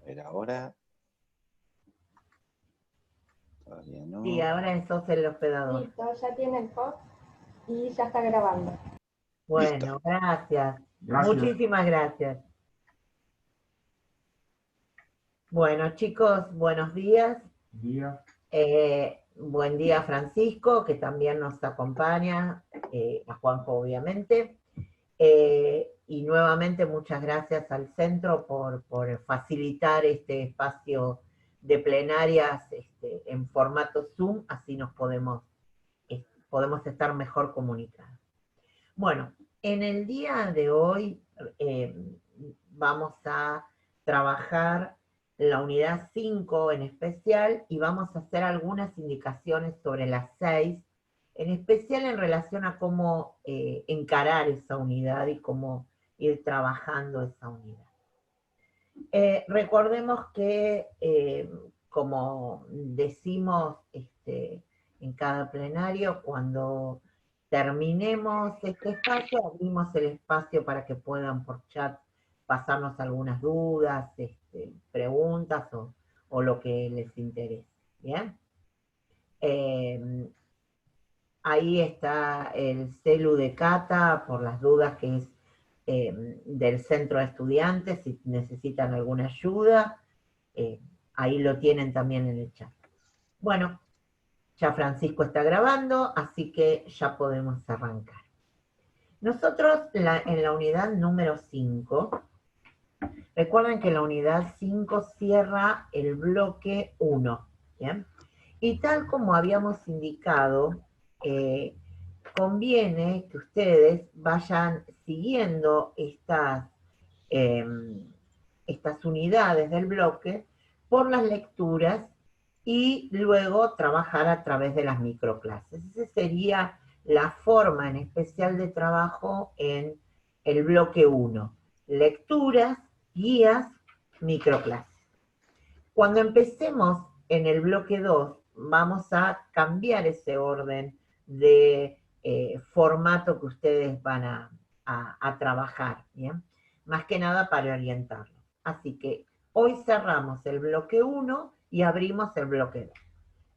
ver ahora. Todavía no. Sí, ahora sos el hospedador. Listo, ya tiene el post y ya está grabando. Bueno, gracias. Gracias. Muchísimas gracias. Bueno, chicos, buenos días. Día. Buen día, Francisco, que también nos acompaña, a Juanjo, obviamente. Y nuevamente muchas gracias al centro por facilitar este espacio de plenarias en formato Zoom, así nos podemos estar mejor comunicados. Bueno, en el día de hoy vamos a trabajar la unidad 5 en especial y vamos a hacer algunas indicaciones sobre las 6, en especial en relación a cómo encarar esa unidad y cómo ir trabajando esa unidad. Recordemos que, como decimos en cada plenario, cuando terminemos este espacio, abrimos el espacio para que puedan por chat pasarnos algunas dudas, preguntas o lo que les interese. ¿Bien? Ahí está el celu de Cata, por las dudas, que es del centro de estudiantes, si necesitan alguna ayuda, ahí lo tienen también en el chat. Bueno, ya Francisco está grabando, así que ya podemos arrancar. Nosotros en la unidad número 5, recuerden que la unidad 5 cierra el bloque 1, ¿bien? Y tal como habíamos indicado, conviene que ustedes vayan siguiendo estas unidades del bloque por las lecturas y luego trabajar a través de las microclases. Esa sería la forma en especial de trabajo en el bloque 1. Lecturas, guías, microclases. Cuando empecemos en el bloque 2, vamos a cambiar ese orden de formato que ustedes van a trabajar, ¿bien? Más que nada para orientarlos. Así que hoy cerramos el bloque 1 y abrimos el bloque 2.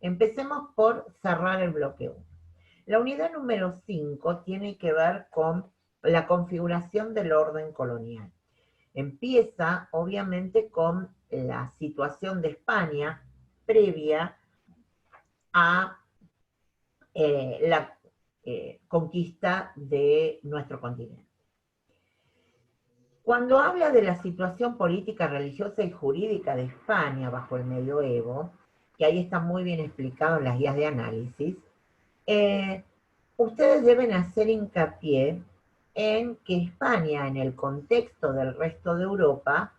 Empecemos por cerrar el bloque 1. La unidad número 5 tiene que ver con la configuración del orden colonial. Empieza, obviamente, con la situación de España previa a la conquista de nuestro continente. Cuando habla de la situación política, religiosa y jurídica de España bajo el medioevo, que ahí está muy bien explicado en las guías de análisis, ustedes deben hacer hincapié en que España, en el contexto del resto de Europa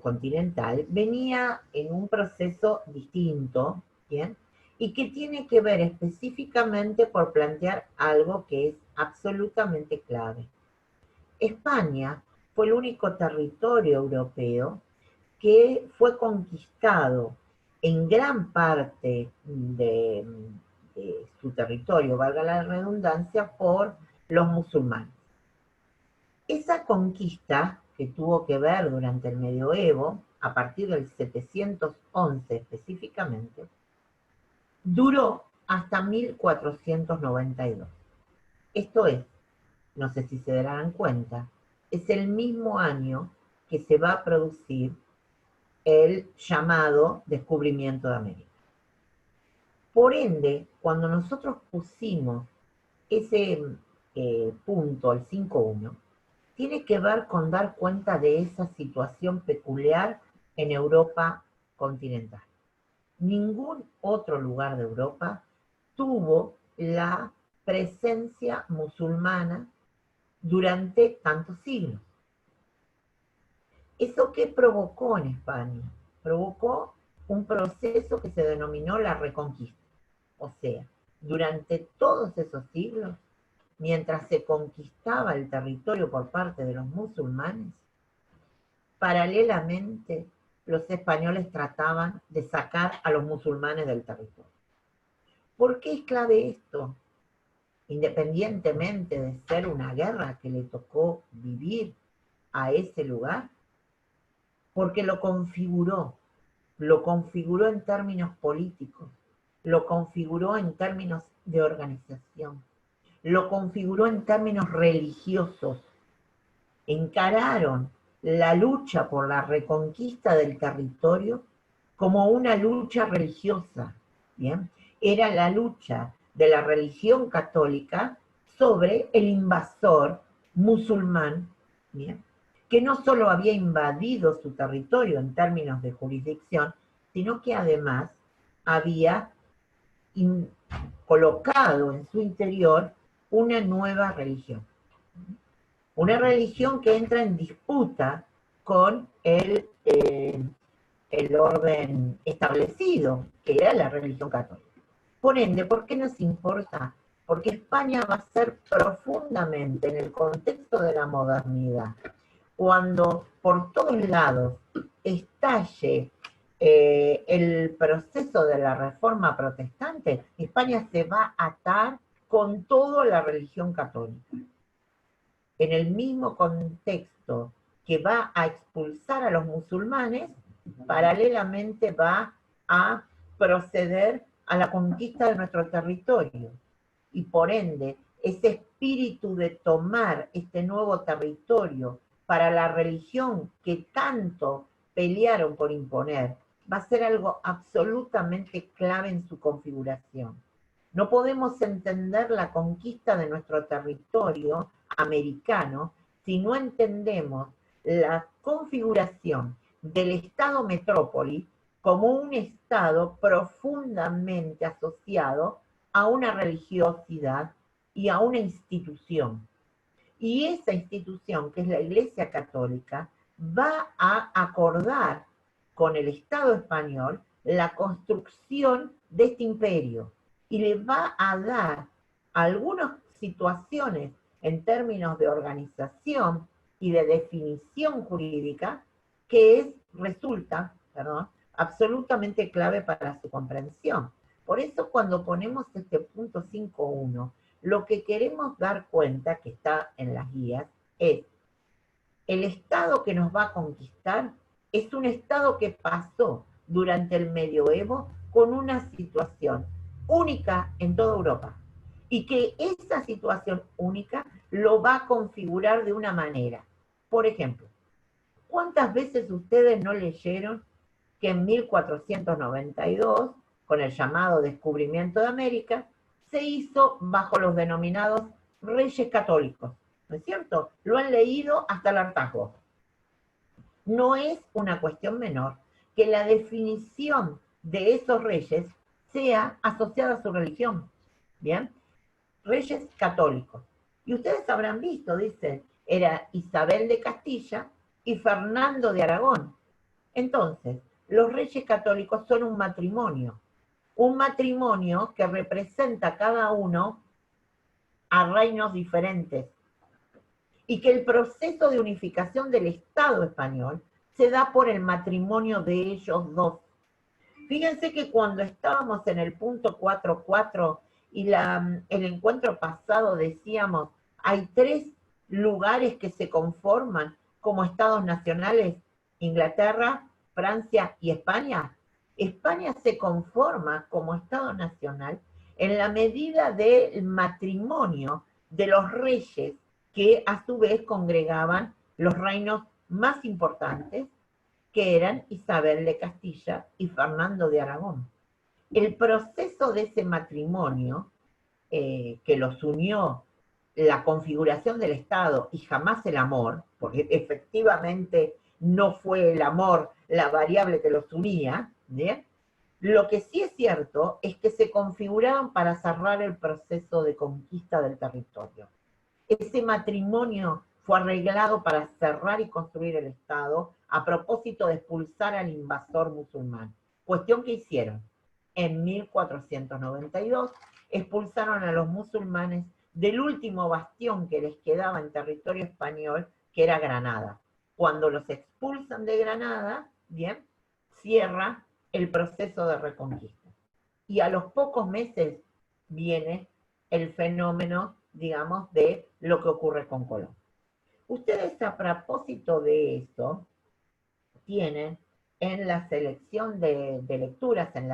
continental, venía en un proceso distinto, ¿bien? Y que tiene que ver específicamente por plantear algo que es absolutamente clave. España fue el único territorio europeo que fue conquistado en gran parte de su territorio, valga la redundancia, por los musulmanes. Esa conquista que tuvo que ver durante el medioevo, a partir del 711 específicamente, duró hasta 1492. Esto es, no sé si se darán cuenta, es el mismo año que se va a producir el llamado descubrimiento de América. Por ende, cuando nosotros pusimos ese punto, el 5.1, tiene que ver con dar cuenta de esa situación peculiar en Europa continental. Ningún otro lugar de Europa tuvo la presencia musulmana durante tantos siglos. ¿Eso qué provocó en España? Provocó un proceso que se denominó la Reconquista. O sea, durante todos esos siglos, mientras se conquistaba el territorio por parte de los musulmanes, paralelamente los españoles trataban de sacar a los musulmanes del territorio. ¿Por qué es clave esto? Independientemente de ser una guerra que le tocó vivir a ese lugar, porque lo configuró en términos políticos, lo configuró en términos de organización, lo configuró en términos religiosos. Encararon la lucha por la reconquista del territorio como una lucha religiosa, ¿bien? Era la lucha de la religión católica sobre el invasor musulmán, ¿bien? Que no solo había invadido su territorio en términos de jurisdicción, sino que además había colocado en su interior una nueva religión. Una religión que entra en disputa con el orden establecido, que era la religión católica. Por ende, ¿por qué nos importa? Porque España va a ser profundamente en el contexto de la modernidad, cuando por todos lados estalle el proceso de la reforma protestante, España se va a atar con toda la religión católica. En el mismo contexto que va a expulsar a los musulmanes, paralelamente va a proceder a la conquista de nuestro territorio. Y por ende, ese espíritu de tomar este nuevo territorio para la religión que tanto pelearon por imponer, va a ser algo absolutamente clave en su configuración. No podemos entender la conquista de nuestro territorio americano si no entendemos la configuración del Estado metrópoli como un Estado profundamente asociado a una religiosidad y a una institución. Y esa institución, que es la Iglesia Católica, va a acordar con el Estado español la construcción de este imperio y le va a dar algunas situaciones en términos de organización y de definición jurídica que resulta absolutamente clave para su comprensión. Por eso cuando ponemos este punto 5.1, lo que queremos dar cuenta, que está en las guías, es el Estado que nos va a conquistar es un Estado que pasó durante el medioevo con una situación única en toda Europa y que esa situación única lo va a configurar de una manera. Por ejemplo, ¿cuántas veces ustedes no leyeron que en 1492, con el llamado descubrimiento de América, se hizo bajo los denominados reyes católicos? ¿No es cierto? Lo han leído hasta el hartazgo. No es una cuestión menor que la definición de esos reyes sea asociada a su religión. ¿Bien? Reyes católicos. Y ustedes habrán visto, dicen, era Isabel de Castilla y Fernando de Aragón. Entonces, los reyes católicos son un matrimonio que representa cada uno a reinos diferentes, y que el proceso de unificación del Estado español se da por el matrimonio de ellos dos. Fíjense que cuando estábamos en el punto 4.4 y el encuentro pasado decíamos, hay 3 lugares que se conforman como estados nacionales: Inglaterra, Francia y España. España se conforma como estado nacional en la medida del matrimonio de los reyes que a su vez congregaban los reinos más importantes, que eran Isabel de Castilla y Fernando de Aragón. El proceso de ese matrimonio, que los unió la configuración del Estado y jamás el amor, porque efectivamente no fue el amor la variable que los unía, ¿bien? Lo que sí es cierto es que se configuraban para cerrar el proceso de conquista del territorio. Ese matrimonio fue arreglado para cerrar y construir el Estado a propósito de expulsar al invasor musulmán. Cuestión que hicieron. En 1492 expulsaron a los musulmanes del último bastión que les quedaba en territorio español, que era Granada. Cuando los expulsan de Granada, bien, cierra el proceso de reconquista. Y a los pocos meses viene el fenómeno, digamos, de lo que ocurre con Colón. Ustedes, a propósito de esto, tienen en la selección de lecturas, en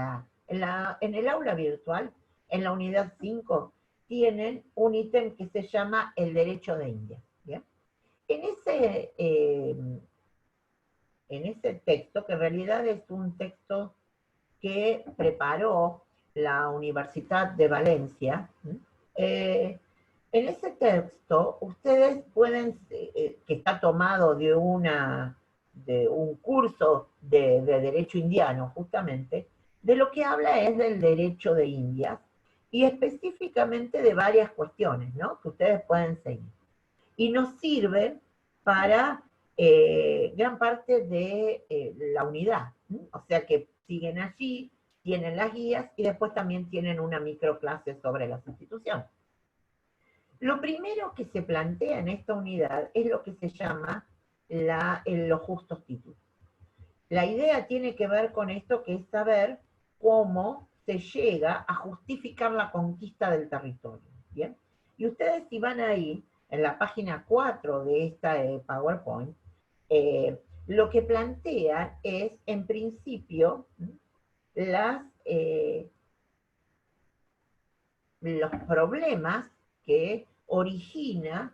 el aula virtual, en la unidad 5, tienen un ítem que se llama el derecho de India. ¿Bien? En ese texto, que en realidad es un texto que preparó la Universidad de Valencia, en ese texto ustedes pueden, que está tomado de un curso de derecho indiano, justamente, de lo que habla es del derecho de India, y específicamente de varias cuestiones, ¿no?, que ustedes pueden seguir. Y nos sirven para gran parte de la unidad, ¿no? O sea que siguen allí, tienen las guías y después también tienen una microclase sobre las instituciones. Lo primero que se plantea en esta unidad es lo que se llama los justos títulos. La idea tiene que ver con esto, que es saber cómo se llega a justificar la conquista del territorio. ¿Bien? Y ustedes, si van ahí, en la página 4 de esta PowerPoint, lo que plantean es, en principio, los problemas que origina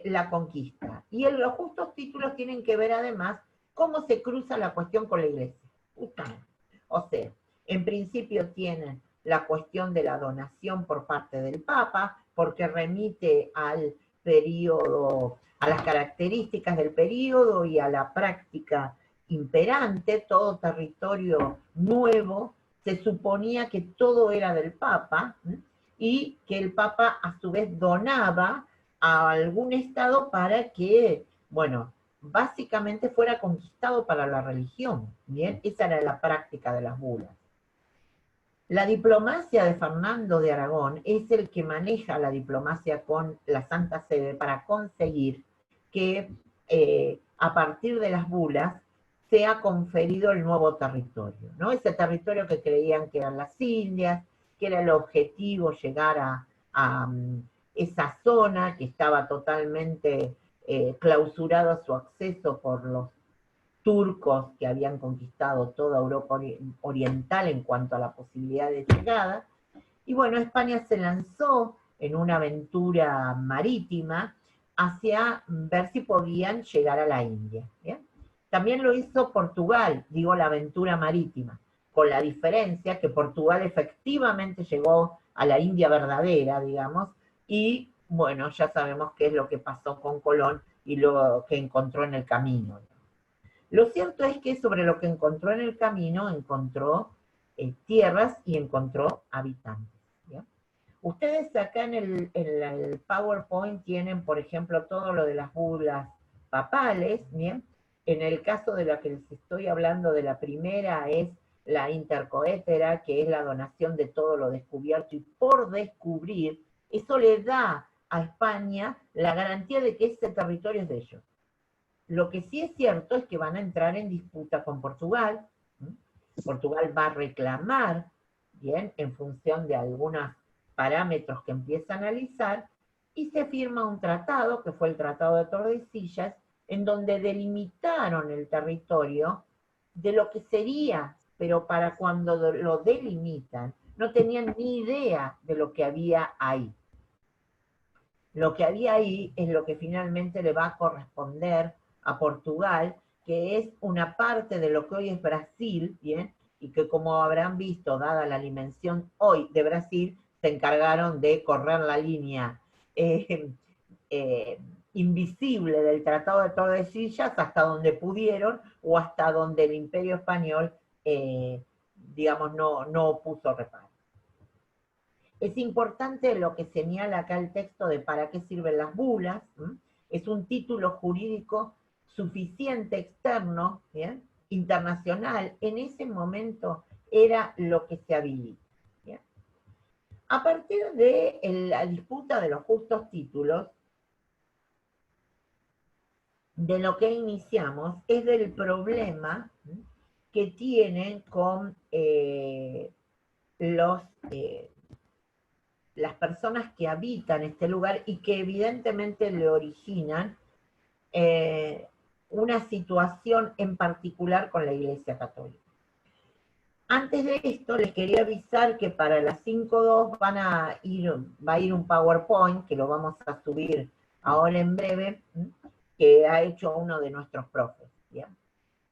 la conquista. Y los justos títulos tienen que ver además cómo se cruza la cuestión con la iglesia. Justamente. O sea, en principio tienen la cuestión de la donación por parte del Papa, porque remite al periodo, a las características del periodo y a la práctica imperante. Todo territorio nuevo se suponía que todo era del Papa, y que el Papa a su vez donaba a algún estado para que, bueno, básicamente fuera conquistado para la religión. Bien, esa era la práctica de las bulas. La diplomacia de Fernando de Aragón es el que maneja la diplomacia con la Santa Sede para conseguir que a partir de las bulas sea conferido el nuevo territorio, ¿no? Ese territorio que creían que eran las Indias, que era el objetivo llegar a esa zona que estaba totalmente clausurado a su acceso por los turcos que habían conquistado toda Europa oriental en cuanto a la posibilidad de llegada. Y bueno, España se lanzó en una aventura marítima hacia ver si podían llegar a la India. ¿Bien? También lo hizo Portugal, digo, la aventura marítima, con la diferencia que Portugal efectivamente llegó a la India verdadera, digamos, y bueno, ya sabemos qué es lo que pasó con Colón y lo que encontró en el camino. Lo cierto es que sobre lo que encontró en el camino, encontró tierras y encontró habitantes. ¿Bien? Ustedes acá en el PowerPoint tienen, por ejemplo, todo lo de las bulas papales, ¿bien? En el caso de la que les estoy hablando, de la primera, es la intercoétera, que es la donación de todo lo descubierto y por descubrir. Eso le da a España la garantía de que ese territorio es de ellos. Lo que sí es cierto es que van a entrar en disputa con Portugal. Portugal va a reclamar, bien, en función de algunos parámetros que empieza a analizar, y se firma un tratado, que fue el Tratado de Tordesillas, en donde delimitaron el territorio de lo que sería, pero para cuando lo delimitan, no tenían ni idea de lo que había ahí. Lo que había ahí es lo que finalmente le va a corresponder a Portugal, que es una parte de lo que hoy es Brasil, ¿bien? Y que, como habrán visto, dada la dimensión hoy de Brasil, se encargaron de correr la línea invisible del Tratado de Tordesillas hasta donde pudieron, o hasta donde el Imperio Español, digamos, no puso reparo. Es importante lo que señala acá el texto de para qué sirven las bulas. Es un título jurídico suficiente externo, ¿bien?, internacional. En ese momento era lo que se habilita. ¿Bien? A partir de la disputa de los justos títulos, de lo que iniciamos es del problema que tienen con las personas que habitan este lugar y que evidentemente le originan una situación en particular con la Iglesia Católica. Antes de esto, les quería avisar que para las 5.2 va a ir un PowerPoint, que lo vamos a subir ahora en breve, que ha hecho uno de nuestros profes, ¿bien?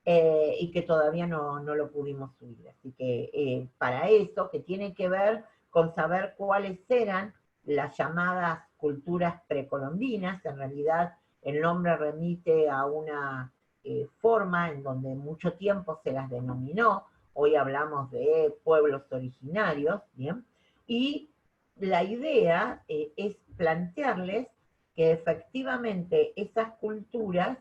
Y que todavía no lo pudimos subir. Así que para eso, que tiene que ver con saber cuáles eran las llamadas culturas precolombinas, en realidad el nombre remite a una forma en donde mucho tiempo se las denominó. Hoy hablamos de pueblos originarios, ¿bien? Y la idea es plantearles que efectivamente esas culturas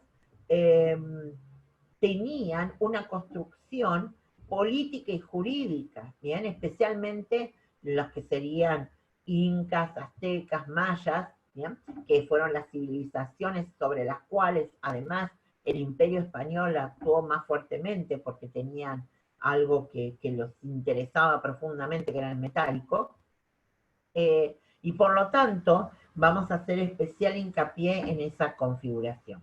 tenían una construcción política y jurídica, ¿bien? Especialmente los que serían incas, aztecas, mayas, ¿bien? Que fueron las civilizaciones sobre las cuales además el Imperio Español actuó más fuertemente porque tenían algo que los interesaba profundamente, que era el metálico, y por lo tanto vamos a hacer especial hincapié en esa configuración.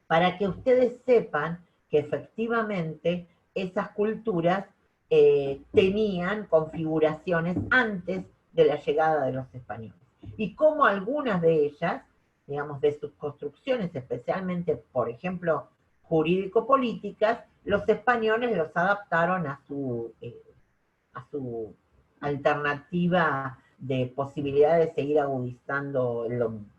Para que ustedes sepan que efectivamente esas culturas tenían configuraciones antes de la llegada de los españoles. Y como algunas de ellas, digamos, de sus construcciones, especialmente, por ejemplo, jurídico-políticas, los españoles los adaptaron a su alternativa de posibilidad de seguir agudizando el dominio.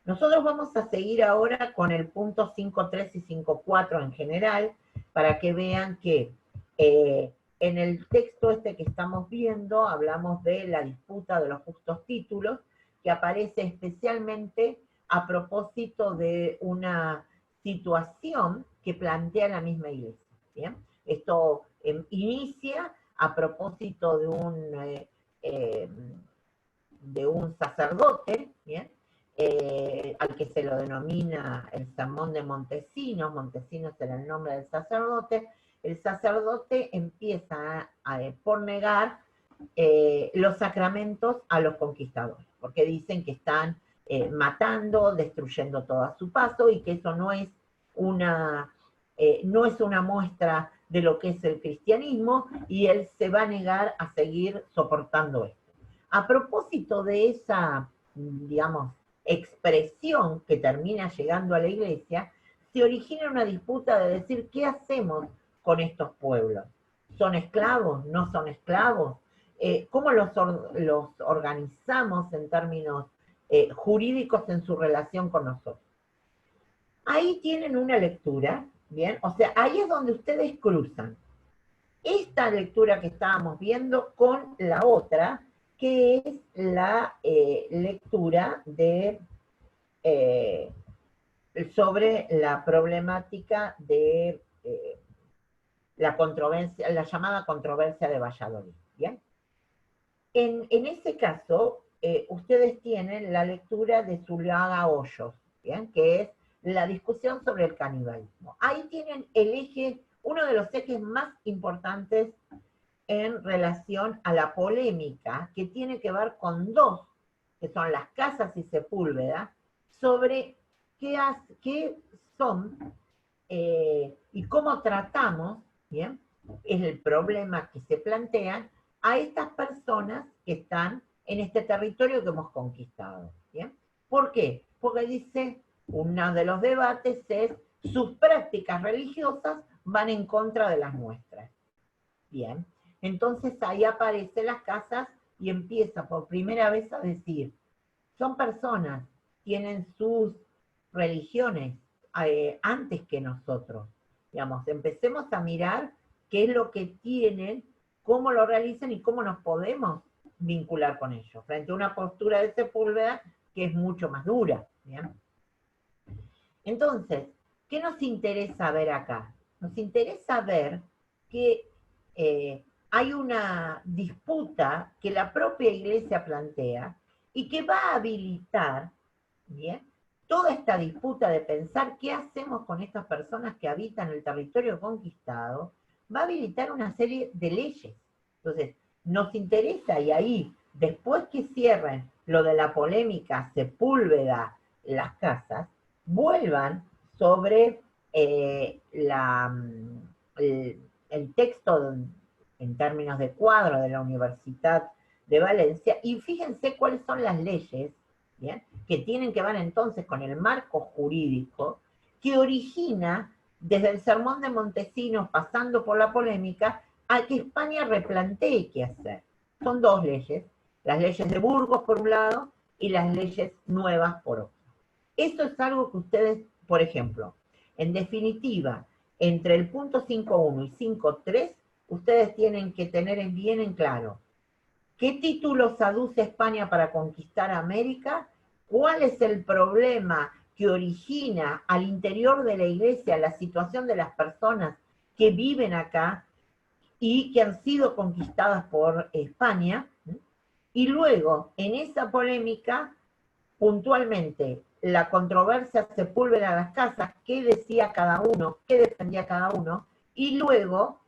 Nosotros vamos a seguir ahora con el punto 5.3 y 5.4 en general, para que vean que en el texto este que estamos viendo hablamos de la disputa de los justos títulos, que aparece especialmente a propósito de una situación que plantea la misma Iglesia, ¿bien? Esto inicia a propósito de un sacerdote, ¿bien? Al que se lo denomina el sermón de Montesinos. Montesinos era el nombre del sacerdote. El sacerdote empieza por negar los sacramentos a los conquistadores, porque dicen que están matando, destruyendo todo a su paso, y que eso no es una muestra de lo que es el cristianismo, y él se va a negar a seguir soportando esto. A propósito de esa, digamos, expresión que termina llegando a la Iglesia, se origina una disputa de decir, ¿qué hacemos con estos pueblos? ¿Son esclavos? ¿No son esclavos? ¿Cómo los organizamos en términos jurídicos en su relación con nosotros? Ahí tienen una lectura, ¿bien? O sea, ahí es donde ustedes cruzan esta lectura que estábamos viendo con la otra, que es la lectura de sobre la problemática de la llamada controversia de Valladolid, ¿bien? En ese caso, ustedes tienen la lectura de Zuluaga Hoyos, ¿bien? Que es la discusión sobre el canibalismo. Ahí tienen el eje, uno de los ejes más importantes en relación a la polémica, que tiene que ver con dos, que son las Casas y Sepúlveda, sobre qué son y cómo tratamos, ¿bien? Es el problema que se plantea a estas personas que están en este territorio que hemos conquistado, ¿bien? ¿Por qué? Porque dice, uno de los debates es, sus prácticas religiosas van en contra de las nuestras, ¿bien? Entonces ahí aparecen las Casas y empieza por primera vez a decir, son personas, tienen sus religiones antes que nosotros. Digamos, empecemos a mirar qué es lo que tienen, cómo lo realizan y cómo nos podemos vincular con ellos, frente a una postura de Sepúlveda que es mucho más dura, ¿bien? Entonces, ¿qué nos interesa ver acá? Nos interesa ver que hay una disputa que la propia Iglesia plantea y que va a habilitar, ¿bien?, toda esta disputa de pensar qué hacemos con estas personas que habitan el territorio conquistado, va a habilitar una serie de leyes. Entonces, nos interesa, y ahí, después que cierren lo de la polémica Sepúlveda, las Casas, vuelvan sobre el texto en términos de cuadro de la Universidad de Valencia, y fíjense cuáles son las leyes, ¿bien?, que tienen que ver entonces con el marco jurídico que origina desde el Sermón de Montesinos, pasando por la polémica, a que España replantee qué hacer. Son dos leyes, las leyes de Burgos por un lado y las leyes nuevas por otro. Eso es algo que ustedes, por ejemplo, en definitiva, entre el punto 5.1 y 5.3, ustedes tienen que tener bien en claro qué títulos aduce España para conquistar América, cuál es el problema que origina al interior de la iglesia la situación de las personas que viven acá y que han sido conquistadas por España, y luego en esa polémica, puntualmente, la controversia Sepúlveda a las casas, qué decía cada uno, qué defendía cada uno, y luego,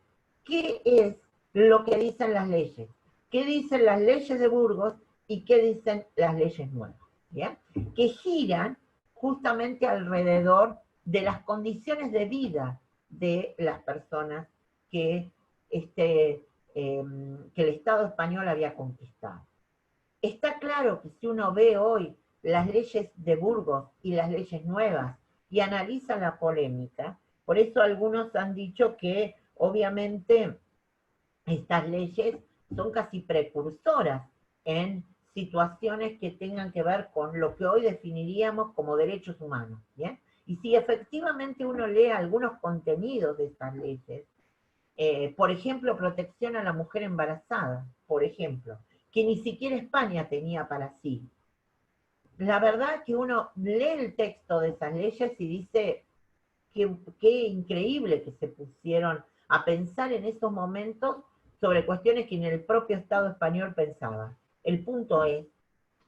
qué es lo que dicen las leyes, qué dicen las leyes de Burgos y qué dicen las leyes nuevas, ¿bien?, que giran justamente alrededor de las condiciones de vida de las personas que el Estado español había conquistado. Está claro que si uno ve hoy las leyes de Burgos y las leyes nuevas y analiza la polémica, por eso algunos han dicho que obviamente estas leyes son casi precursoras en situaciones que tengan que ver con lo que hoy definiríamos como derechos humanos, ¿bien? Y si efectivamente uno lee algunos contenidos de estas leyes, por ejemplo, protección a la mujer embarazada, por ejemplo, que ni siquiera España tenía para sí. La verdad que uno lee el texto de esas leyes y dice qué increíble que se pusieron a pensar en esos momentos sobre cuestiones que en el propio Estado español pensaba. El punto es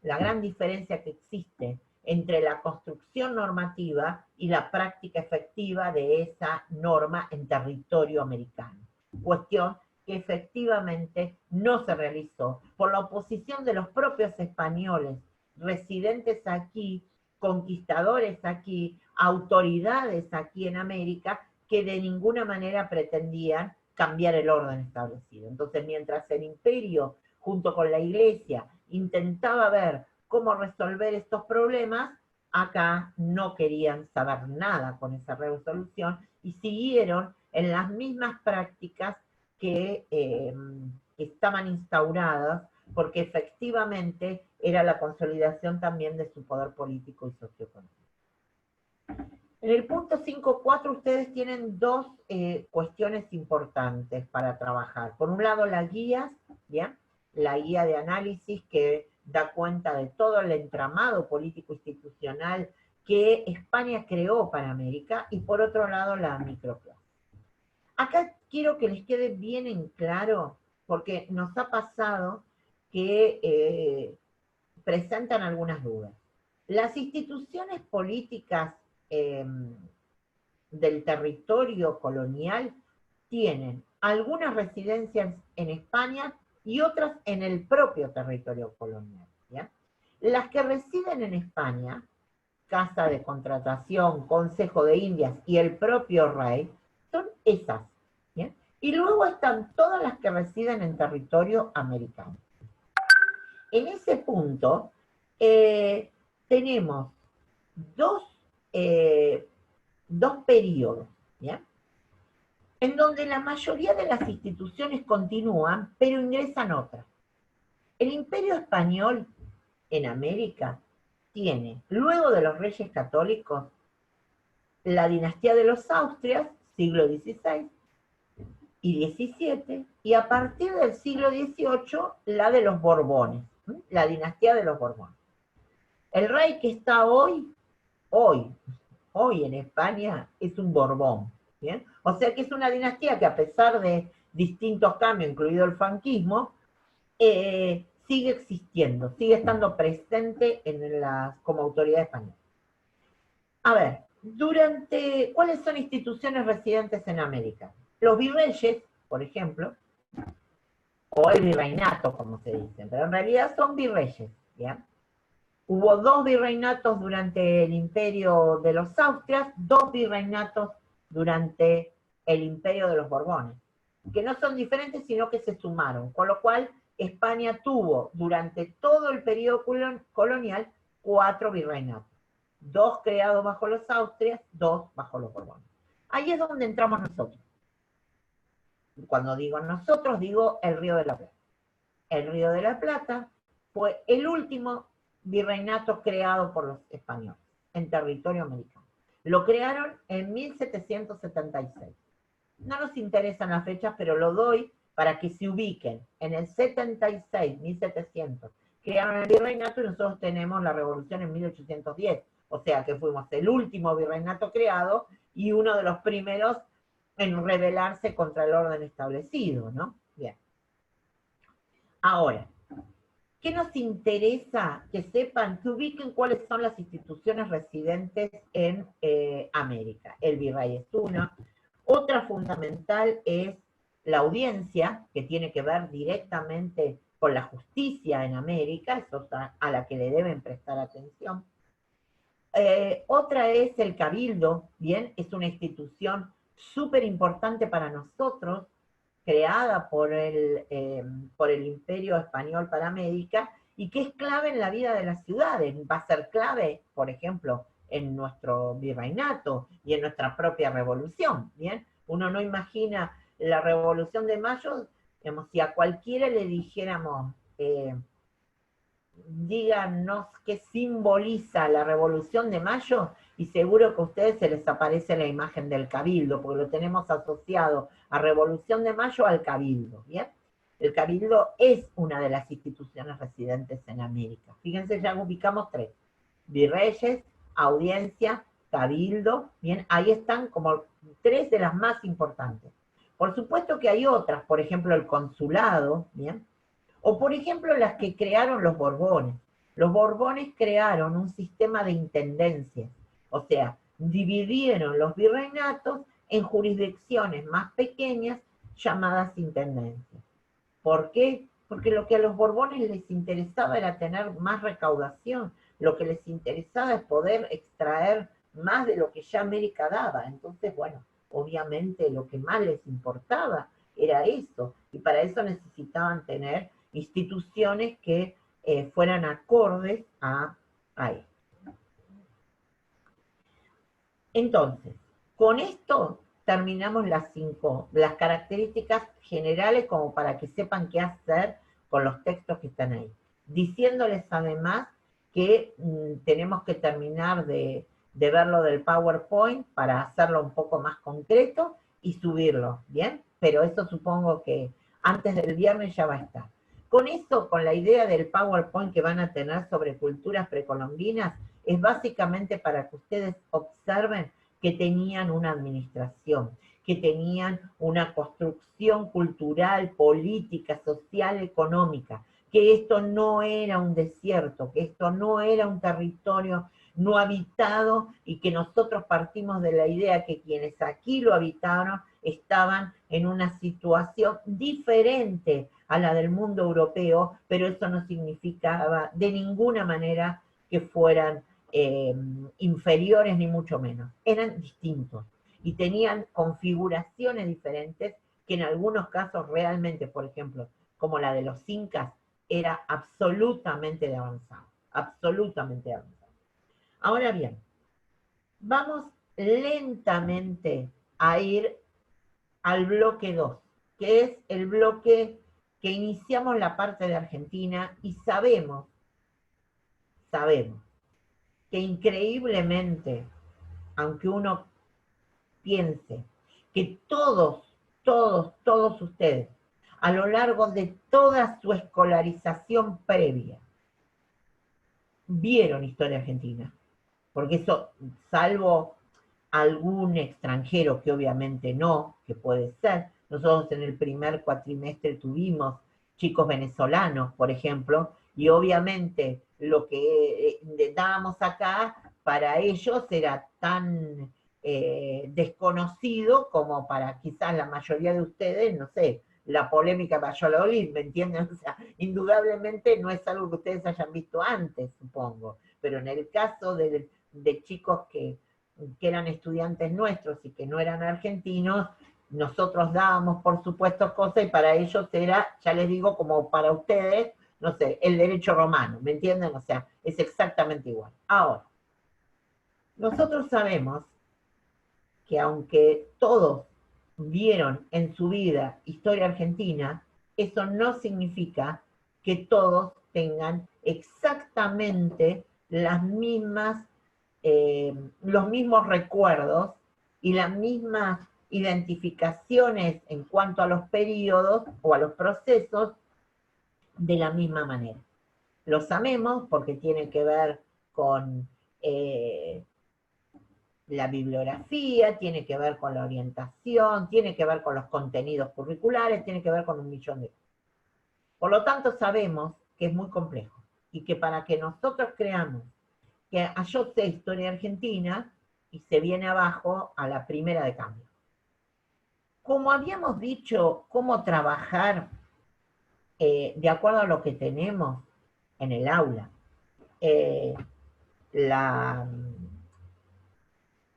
la gran diferencia que existe entre la construcción normativa y la práctica efectiva de esa norma en territorio americano. Cuestión que efectivamente no se realizó por la oposición de los propios españoles residentes aquí, conquistadores aquí, autoridades aquí en América, que de ninguna manera pretendían cambiar el orden establecido. Entonces, mientras el imperio, junto con la iglesia, intentaba ver cómo resolver estos problemas, acá no querían saber nada con esa resolución y siguieron en las mismas prácticas que estaban instauradas, porque efectivamente era la consolidación también de su poder político y socioeconómico. En el punto 5.4 ustedes tienen dos cuestiones importantes para trabajar. Por un lado, las guías, ¿bien?, la guía de análisis que da cuenta de todo el entramado político institucional que España creó para América, y por otro lado, la microclase. Acá quiero que les quede bien en claro, porque nos ha pasado que presentan algunas dudas. Las instituciones políticas del territorio colonial tienen algunas residencias en España y otras en el propio territorio colonial, ¿ya? Las que residen en España, Casa de Contratación, Consejo de Indias y el propio rey, son esas, ¿bien? Y luego están todas las que residen en territorio americano. En ese punto tenemos dos periodos, ¿ya?, en donde la mayoría de las instituciones continúan, pero ingresan otras. El Imperio Español en América tiene, luego de los Reyes Católicos, la dinastía de los Austrias, siglo XVI y XVII, y a partir del siglo XVIII, la de los Borbones, la dinastía de los Borbones. El rey que está hoy en España es un Borbón, ¿bien? O sea que es una dinastía que, a pesar de distintos cambios, incluido el franquismo, sigue existiendo, sigue estando presente como autoridad española. A ver, ¿cuáles son instituciones residentes en América? Los virreyes, por ejemplo, o el virreinato, como se dice, pero en realidad son virreyes, ¿ya? Hubo 2 virreinatos durante el imperio de los Austrias, 2 virreinatos durante el imperio de los Borbones, que no son diferentes, sino que se sumaron, con lo cual España tuvo durante todo el periodo colonial 4 virreinatos, 2 creados bajo los Austrias, 2 bajo los Borbones. Ahí es donde entramos nosotros. Cuando digo nosotros, digo el Río de la Plata. El Río de la Plata fue el último virreinato creado por los españoles en territorio americano. Lo crearon en 1776. No nos interesan las fechas, pero lo doy para que se ubiquen. En el 76, 1700, crearon el virreinato y nosotros tenemos la revolución en 1810. O sea que fuimos el último virreinato creado y uno de los primeros en rebelarse contra el orden establecido, ¿no? Bien. Ahora, ¿qué nos interesa que sepan, que ubiquen cuáles son las instituciones residentes en América? El virrey es una. Otra fundamental es la audiencia, que tiene que ver directamente con la justicia en América, es otra a la que le deben prestar atención. Otra es el cabildo, ¿bien? Es una institución súper importante para nosotros, creada por el Imperio Español para América, y que es clave en la vida de las ciudades. Va a ser clave, por ejemplo, en nuestro virreinato y en nuestra propia revolución, ¿bien? Uno no imagina la Revolución de Mayo, digamos, si a cualquiera le dijéramos, díganos qué simboliza la Revolución de Mayo, y seguro que a ustedes se les aparece la imagen del Cabildo, porque lo tenemos asociado a Revolución de Mayo al Cabildo, ¿bien? El Cabildo es una de las instituciones residentes en América. Fíjense, ya ubicamos 3. Virreyes, audiencia, Cabildo, ¿bien? Ahí están como 3 de las más importantes. Por supuesto que hay otras, por ejemplo el consulado, ¿bien? O por ejemplo las que crearon los Borbones. Los Borbones crearon un sistema de intendencias, o sea, dividieron los virreinatos en jurisdicciones más pequeñas llamadas intendencias. ¿Por qué? Porque lo que a los Borbones les interesaba era tener más recaudación, lo que les interesaba es poder extraer más de lo que ya América daba. Entonces, bueno, obviamente lo que más les importaba era eso, y para eso necesitaban tener instituciones que fueran acordes a esto. Entonces, con esto terminamos las características generales, como para que sepan qué hacer con los textos que están ahí. Diciéndoles además que tenemos que terminar de ver lo del PowerPoint para hacerlo un poco más concreto y subirlo, ¿bien? Pero eso supongo que antes del viernes ya va a estar. Con eso, con la idea del PowerPoint que van a tener sobre culturas precolombinas, es básicamente para que ustedes observen que tenían una administración, que tenían una construcción cultural, política, social, económica, que esto no era un desierto, que esto no era un territorio no habitado, y que nosotros partimos de la idea que quienes aquí lo habitaron estaban en una situación diferente a la del mundo europeo, pero eso no significaba de ninguna manera que fueran inferiores ni mucho menos, eran distintos y tenían configuraciones diferentes que en algunos casos realmente, por ejemplo, como la de los incas, era absolutamente avanzado, absolutamente avanzado. Ahora bien, vamos lentamente a ir al bloque 2, que es el bloque que iniciamos la parte de Argentina, y sabemos que increíblemente, aunque uno piense que todos ustedes, a lo largo de toda su escolarización previa, vieron historia argentina, porque eso, salvo algún extranjero que obviamente no, que puede ser, nosotros en el primer cuatrimestre tuvimos chicos venezolanos, por ejemplo, y obviamente lo que dábamos acá para ellos era tan desconocido como para quizás la mayoría de ustedes, no sé, la polémica de Valladolid, ¿me entienden? O sea, indudablemente no es algo que ustedes hayan visto antes, supongo, pero en el caso de chicos que eran estudiantes nuestros y que no eran argentinos, nosotros dábamos, por supuesto, cosas y para ellos era, ya les digo, como para ustedes, no sé, el derecho romano, ¿me entienden? O sea, es exactamente igual. Ahora, nosotros sabemos que aunque todos vieron en su vida historia argentina, eso no significa que todos tengan exactamente las mismas, los mismos recuerdos y las mismas identificaciones en cuanto a los periodos o a los procesos de la misma manera. Lo sabemos porque tiene que ver con la bibliografía, tiene que ver con la orientación, tiene que ver con los contenidos curriculares, tiene que ver con un millón de cosas. Por lo tanto, sabemos que es muy complejo y que para que nosotros creamos que yo sé historia argentina y se viene abajo a la primera de cambio. Como habíamos dicho, cómo trabajar de acuerdo a lo que tenemos en el aula.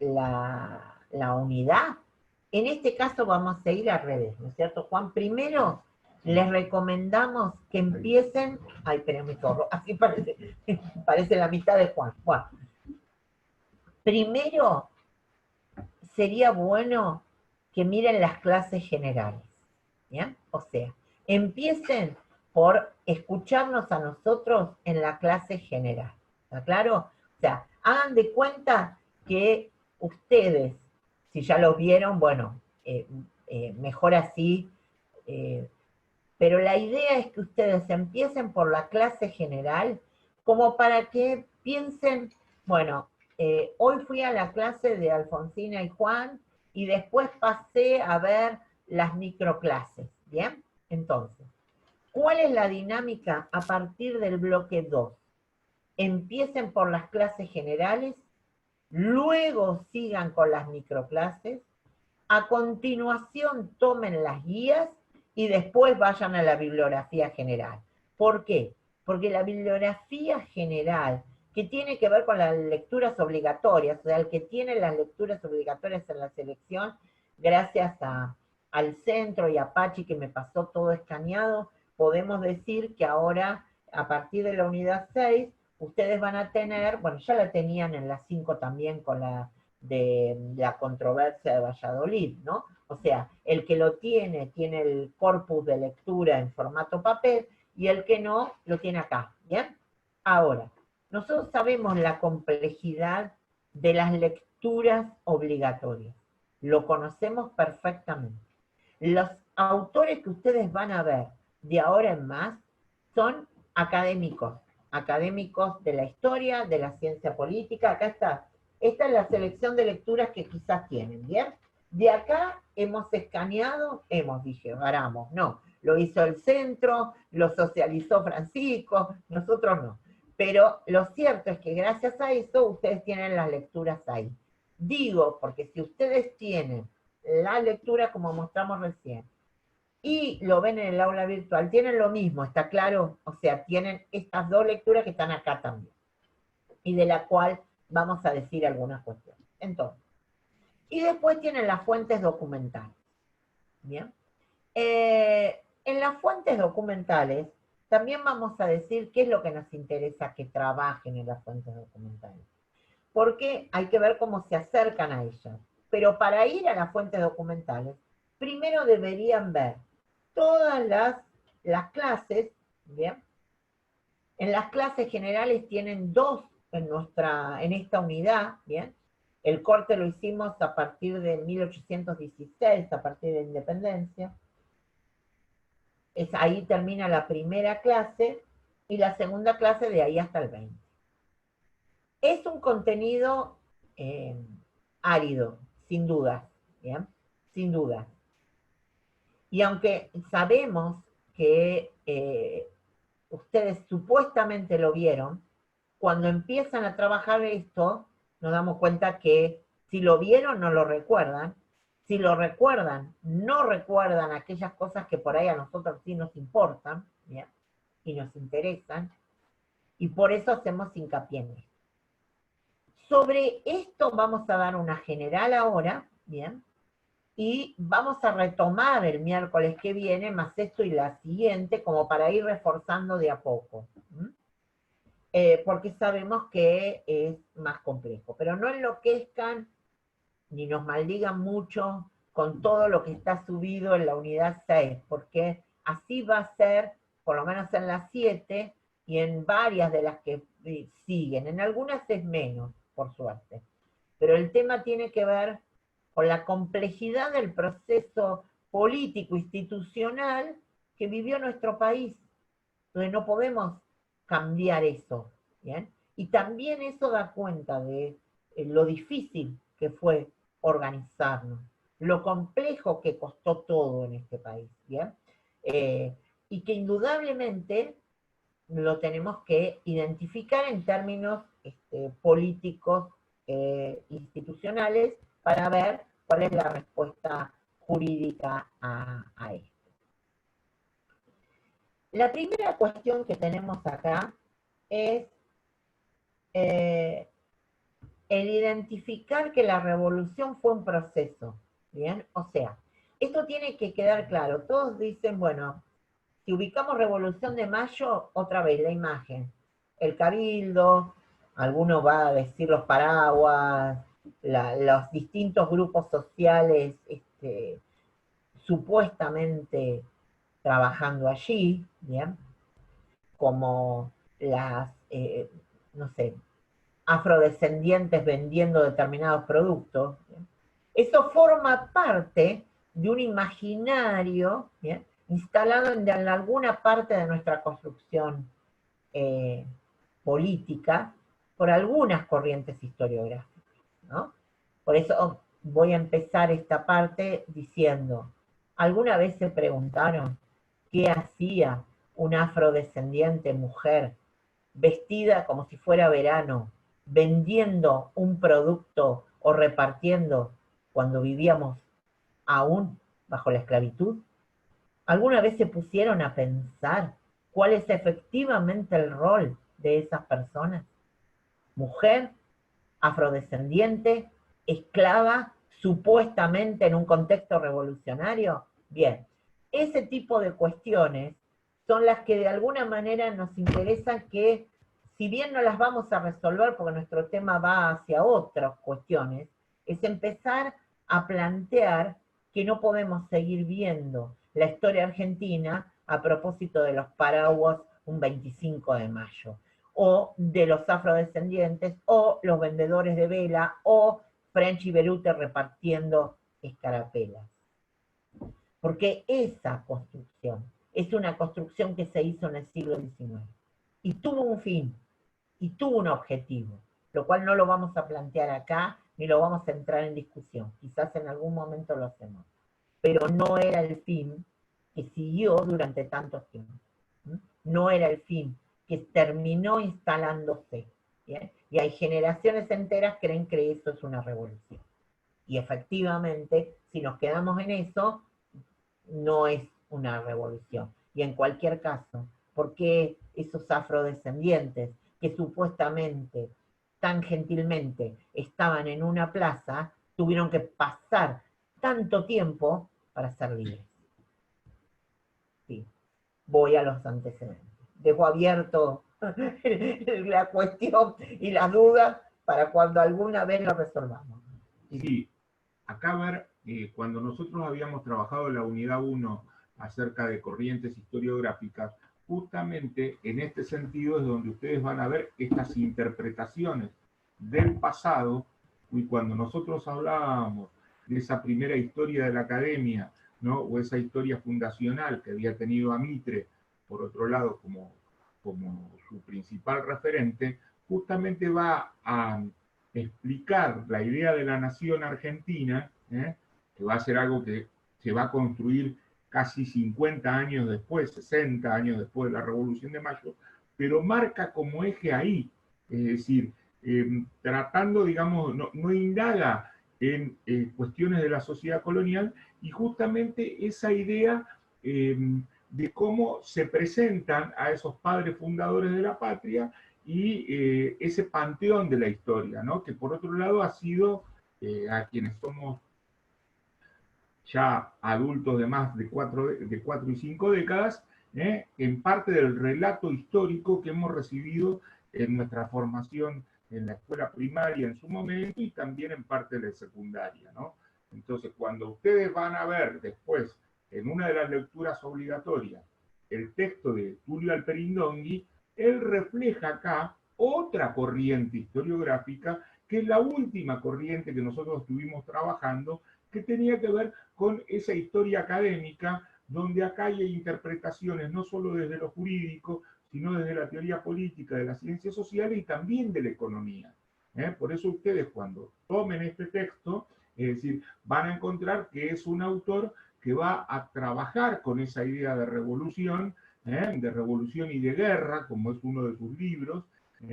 La unidad, en este caso vamos a ir al revés, ¿no es cierto, Juan? Primero, les recomendamos que empiecen, ay, esperen mi zorro, así parece la mitad de Juan. Bueno, primero, sería bueno que miren las clases generales, ¿ya? O sea, empiecen por escucharnos a nosotros en la clase general, ¿está claro? O sea, hagan de cuenta que ustedes, si ya lo vieron, bueno, mejor así, pero la idea es que ustedes empiecen por la clase general como para que piensen, bueno, hoy fui a la clase de Alfonsina y Juan y después pasé a ver las microclases, ¿bien? Entonces, ¿cuál es la dinámica a partir del bloque 2? Empiecen por las clases generales, luego sigan con las microclases, a continuación tomen las guías y después vayan a la bibliografía general. ¿Por qué? Porque la bibliografía general, que tiene que ver con las lecturas obligatorias, o sea, el que tiene las lecturas obligatorias en la selección, gracias al centro y a Pachi que me pasó todo escaneado, podemos decir que ahora, a partir de la unidad 6, ustedes van a tener, bueno, ya la tenían en la 5 también con de la controversia de Valladolid, ¿no? O sea, el que lo tiene el corpus de lectura en formato papel, y el que no, lo tiene acá, ¿bien? Ahora, nosotros sabemos la complejidad de las lecturas obligatorias. Lo conocemos perfectamente. Los autores que ustedes van a ver de ahora en más son académicos de la historia, de la ciencia política. Acá está. Esta es la selección de lecturas que quizás tienen, ¿bien? De acá hemos escaneado, paramos, no. Lo hizo el centro, lo socializó Francisco, nosotros no. Pero lo cierto es que gracias a eso ustedes tienen las lecturas ahí. Digo, porque si ustedes tienen la lectura como mostramos recién, y lo ven en el aula virtual, tienen lo mismo, ¿está claro? O sea, tienen estas dos lecturas que están acá también, y de la cual vamos a decir algunas cuestiones. Entonces, y después tienen las fuentes documentales, ¿bien? En las fuentes documentales también vamos a decir qué es lo que nos interesa que trabajen en las fuentes documentales, porque hay que ver cómo se acercan a ellas. Pero para ir a las fuentes documentales, primero deberían ver todas las clases, ¿bien? En las clases generales tienen dos en esta unidad, ¿bien? El corte lo hicimos a partir de 1816, a partir de la independencia. Ahí termina la primera clase y la segunda clase de ahí hasta el 20. Es un contenido árido, sin duda, ¿bien? Sin duda. Y aunque sabemos que ustedes supuestamente lo vieron, cuando empiezan a trabajar esto, nos damos cuenta que si lo vieron no lo recuerdan, si lo recuerdan, no recuerdan aquellas cosas que por ahí a nosotros sí nos importan, ¿bien? Y nos interesan, y por eso hacemos hincapié en esto. Sobre esto vamos a dar una general ahora, ¿bien? Y vamos a retomar el miércoles que viene, más esto y la siguiente, como para ir reforzando de a poco. Porque sabemos que es más complejo. Pero no enloquezcan ni nos maldigan mucho con todo lo que está subido en la unidad 6, porque así va a ser, por lo menos en las 7, y en varias de las que siguen. En algunas es menos, por suerte. Pero el tema tiene que ver con la complejidad del proceso político institucional que vivió nuestro país. Entonces no podemos cambiar eso, ¿bien? Y también eso da cuenta de lo difícil que fue organizarnos, lo complejo que costó todo en este país, ¿bien? Y que indudablemente lo tenemos que identificar en términos políticos, institucionales, para ver cuál es la respuesta jurídica a esto. La primera cuestión que tenemos acá es el identificar que la revolución fue un proceso, ¿bien? O sea, esto tiene que quedar claro. Todos dicen, bueno, si ubicamos Revolución de Mayo, otra vez la imagen, el cabildo, alguno va a decir los paraguas, los distintos grupos sociales supuestamente trabajando allí, ¿bien? Como las, no sé, afrodescendientes vendiendo determinados productos. ¿Bien? Eso forma parte de un imaginario, ¿bien?, instalado en alguna parte de nuestra construcción política por algunas corrientes historiográficas, ¿no? Por eso voy a empezar esta parte diciendo, ¿alguna vez se preguntaron qué hacía una afrodescendiente mujer vestida como si fuera verano, vendiendo un producto o repartiendo cuando vivíamos aún bajo la esclavitud? ¿Alguna vez se pusieron a pensar cuál es efectivamente el rol de esas personas? Mujer, afrodescendiente, esclava, supuestamente en un contexto revolucionario. Bien, ese tipo de cuestiones son las que de alguna manera nos interesan, que si bien no las vamos a resolver porque nuestro tema va hacia otras cuestiones, es empezar a plantear que no podemos seguir viendo la historia argentina a propósito de los paraguas un 25 de mayo, o de los afrodescendientes, o los vendedores de vela, o French y Berute repartiendo escarapelas. Porque esa construcción es una construcción que se hizo en el siglo XIX, y tuvo un fin, y tuvo un objetivo, lo cual no lo vamos a plantear acá, ni lo vamos a entrar en discusión. Quizás en algún momento lo hacemos. Pero no era el fin que siguió durante tantos tiempos. No era el fin que terminó instalándose. ¿Bien? Y hay generaciones enteras que creen que eso es una revolución. Y efectivamente, si nos quedamos en eso, no es una revolución. Y en cualquier caso, ¿por qué esos afrodescendientes que supuestamente, tan gentilmente, estaban en una plaza, tuvieron que pasar tanto tiempo para ser libres? Sí, voy a los antecedentes. Dejo abierto la cuestión y las dudas para cuando alguna vez lo resolvamos. Sí, acá ver, cuando nosotros habíamos trabajado en la unidad 1 acerca de corrientes historiográficas, justamente en este sentido es donde ustedes van a ver estas interpretaciones del pasado, y cuando nosotros hablábamos de esa primera historia de la academia, ¿no?, o esa historia fundacional que había tenido a Mitre, por otro lado, como su principal referente, justamente va a explicar la idea de la nación argentina, que va a ser algo que se va a construir casi 50 años después, 60 años después de la Revolución de Mayo, pero marca como eje ahí, es decir, tratando, digamos, no indaga en cuestiones de la sociedad colonial, y justamente esa idea de cómo se presentan a esos padres fundadores de la patria y ese panteón de la historia, ¿no? Que por otro lado ha sido, a quienes somos ya adultos de más de 4 y 5 décadas, en parte del relato histórico que hemos recibido en nuestra formación en la escuela primaria en su momento y también en parte de la secundaria, ¿no? Entonces, cuando ustedes van a ver después, en una de las lecturas obligatorias, el texto de Tulio Alperindongui, él refleja acá otra corriente historiográfica, que es la última corriente que nosotros estuvimos trabajando, que tenía que ver con esa historia académica, donde acá hay interpretaciones no solo desde lo jurídico, sino desde la teoría política, de las ciencias sociales y también de la economía. Por eso ustedes cuando tomen este texto, es decir, van a encontrar que es un autor que va a trabajar con esa idea de revolución y de guerra, como es uno de sus libros